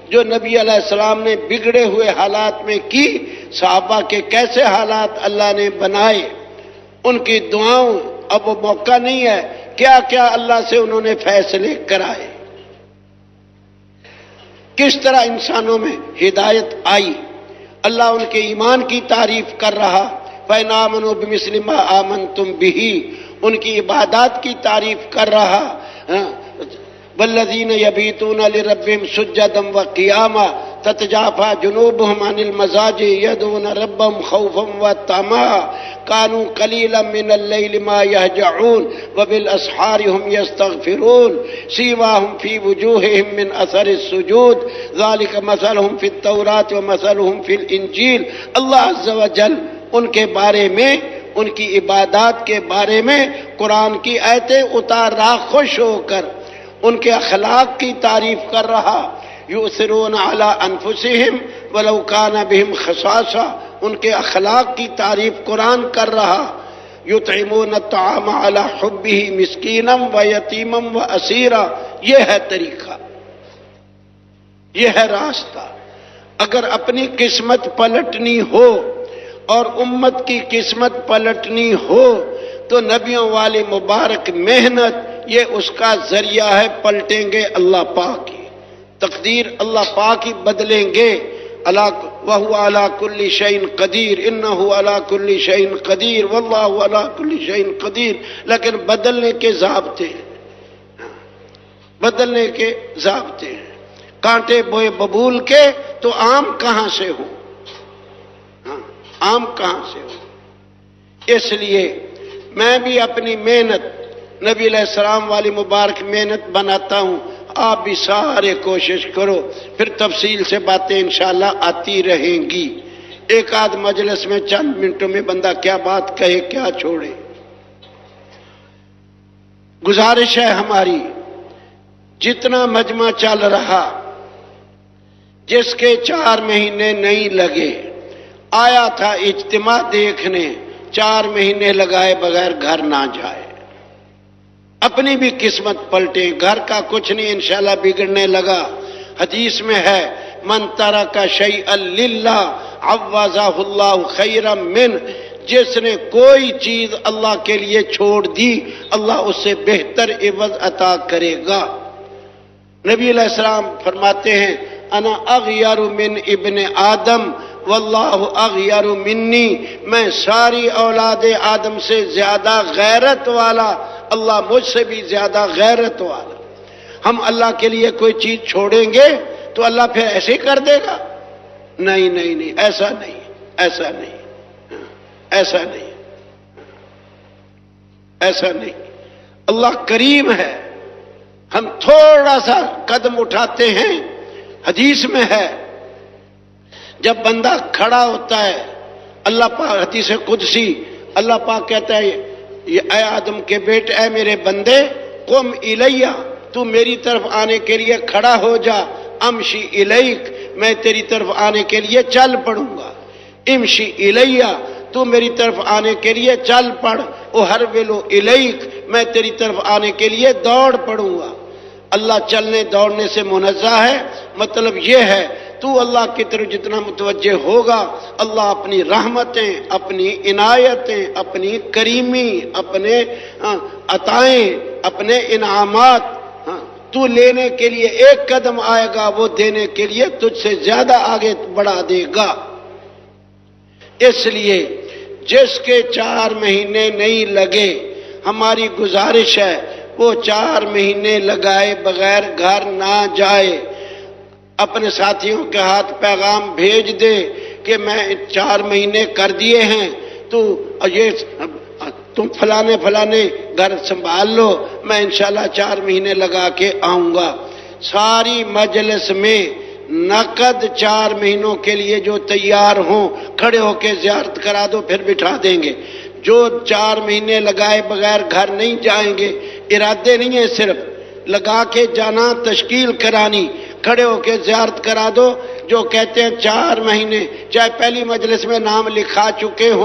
جو نبی علیہ السلام نے بگڑے ہوئے حالات میں کی، صحابہ کے کیسے حالات اللہ نے بنائے، ان کی دعاؤں، اب وہ موقع نہیں ہے، کیا کیا اللہ سے انہوں نے فیصلے کرائے، کس طرح انسانوں میں ہدایت آئی، اللہ ان کے ایمان کی تعریف کر رہا، فَإِنْ آمَنُوا بِمِثْلِ مَا آمَنْتُمْ بِهِ، ان کی عبادات کی تعریف کر رہا، وَالَّذِينَ يَبِيتُونَ لِرَبِّهِمْ سُجَّدًا وَقِيَامًا، تتجافى جنوبهم عن المضاجع يدعون ربهم خوفا وطمعا كانوا قليلا من الليل ما يهجعون وبالأسحار هم يستغفرون سيماهم في وجوههم من أثر السجود ذلك مثلهم في التوراة ومثلهم في الإنجيل. اللہ عز و جل ان کے بارے میں، ان کی عبادات کے بارے میں قرآن کی آیتیں اتار رہا، خوش ہو کر ان کے اخلاق کی تعریف کر رہا. یؤثرون علی انفسہم ولو کان بہم خصاصہ، ان کے اخلاق کی تعریف قرآن کر رہا. یطعمون الطعام علی حبہ مسکینا و یتیما و اسیرا. یہ ہے طریقہ، یہ ہے راستہ. اگر اپنی قسمت پلٹنی ہو اور امت کی قسمت پلٹنی ہو تو نبیوں والی مبارک محنت یہ اس کا ذریعہ ہے. پلٹیں گے اللہ پاک کی تقدیر، اللہ پاک ہی بدلیں گے. وَهُوَ عَلَى كُلِّ شَيْءٍ قَدِيرٌ إِنَّهُ عَلَى كُلِّ شَيْءٍ قَدِيرٌ وَاللَّهُ عَلَى كُلِّ شَيْءٍ قَدِيرٌ. لیکن بدلنے کے ضابطے ہیں، بدلنے کے ضابطے ہیں. کانٹے بوئے ببول کے تو آم کہاں سے ہو، آم کہاں سے ہو. اس لیے میں بھی اپنی محنت نبی علیہ السلام والی مبارک محنت بناتا ہوں. آپ بھی سارے کوشش کرو، پھر تفصیل سے باتیں انشاءاللہ آتی رہیں گی. ایک آدھ مجلس میں چند منٹوں میں بندہ کیا بات کہے کیا چھوڑے. گزارش ہے ہماری، جتنا مجمع چل رہا، جس کے 4 مہینے نہیں لگے، آیا تھا اجتماع دیکھنے، 4 مہینے لگائے بغیر گھر نہ جائے. اپنی بھی قسمت پلٹے، گھر کا کچھ نہیں انشاءاللہ بگڑنے لگا. حدیث میں ہے من ترک شیئا للہ عوضہ اللہ خیرا من. جس نے کوئی چیز اللہ کے لیے چھوڑ دی اللہ اس سے بہتر عوض عطا کرے گا. نبی علیہ السلام فرماتے ہیں انا اغیر من ابن آدم واللہ اغیر منی. میں ساری اولاد آدم سے زیادہ غیرت والا، اللہ مجھ سے بھی زیادہ غیرت والا. ہم اللہ کے لیے کوئی چیز چھوڑیں گے تو اللہ پھر ایسے کر دے گا؟ نہیں نہیں نہیں، ایسا نہیں، ایسا نہیں، ایسا نہیں، ایسا نہیں. اللہ کریم ہے. ہم تھوڑا سا قدم اٹھاتے ہیں. حدیث میں ہے جب بندہ کھڑا ہوتا ہے، اللہ پاک حدیث قدسی، اللہ پاک کہتا ہے اے آدم کے بیٹے، اے میرے بندے، قم الیہ، تو میری طرف آنے کے لیے کھڑا ہو جا. امشی الیک، میں تیری طرف آنے کے لیے چل پڑوں گا. امشی الیہ، تو میری طرف آنے کے لیے چل پڑ. احرولو الیک، میں تیری طرف آنے کے لیے دوڑ پڑوں گا. اللہ چلنے دوڑنے سے منزہ ہے. مطلب یہ ہے تو اللہ کی طرف جتنا متوجہ ہوگا، اللہ اپنی رحمتیں، اپنی عنایتیں، اپنی کریمی، اپنے عطائیں، اپنے انعامات تو لینے کے لیے ایک قدم آئے گا، وہ دینے کے لیے تجھ سے زیادہ آگے بڑھا دے گا. اس لیے جس کے 4 مہینے نہیں لگے، ہماری گزارش ہے وہ 4 مہینے لگائے بغیر گھر نہ جائے. اپنے ساتھیوں کے ہاتھ پیغام بھیج دے کہ میں 4 مہینے کر دیے ہیں، تو یہ تم فلانے گھر سنبھال لو، میں انشاءاللہ 4 مہینے لگا کے آؤں گا. ساری مجلس میں نقد 4 مہینوں کے لیے جو تیار ہوں کھڑے ہو کے زیارت کرا دو، پھر بٹھا دیں گے. جو 4 مہینے لگائے بغیر گھر نہیں جائیں گے، ارادے نہیں ہیں، صرف لگا کے جانا، تشکیل کرانی، کھڑے ہو کے زیارت کرا دو. جو کہتے ہیں 4 مہینے، چاہے پہلی مجلس میں نام لکھا چکے ہوں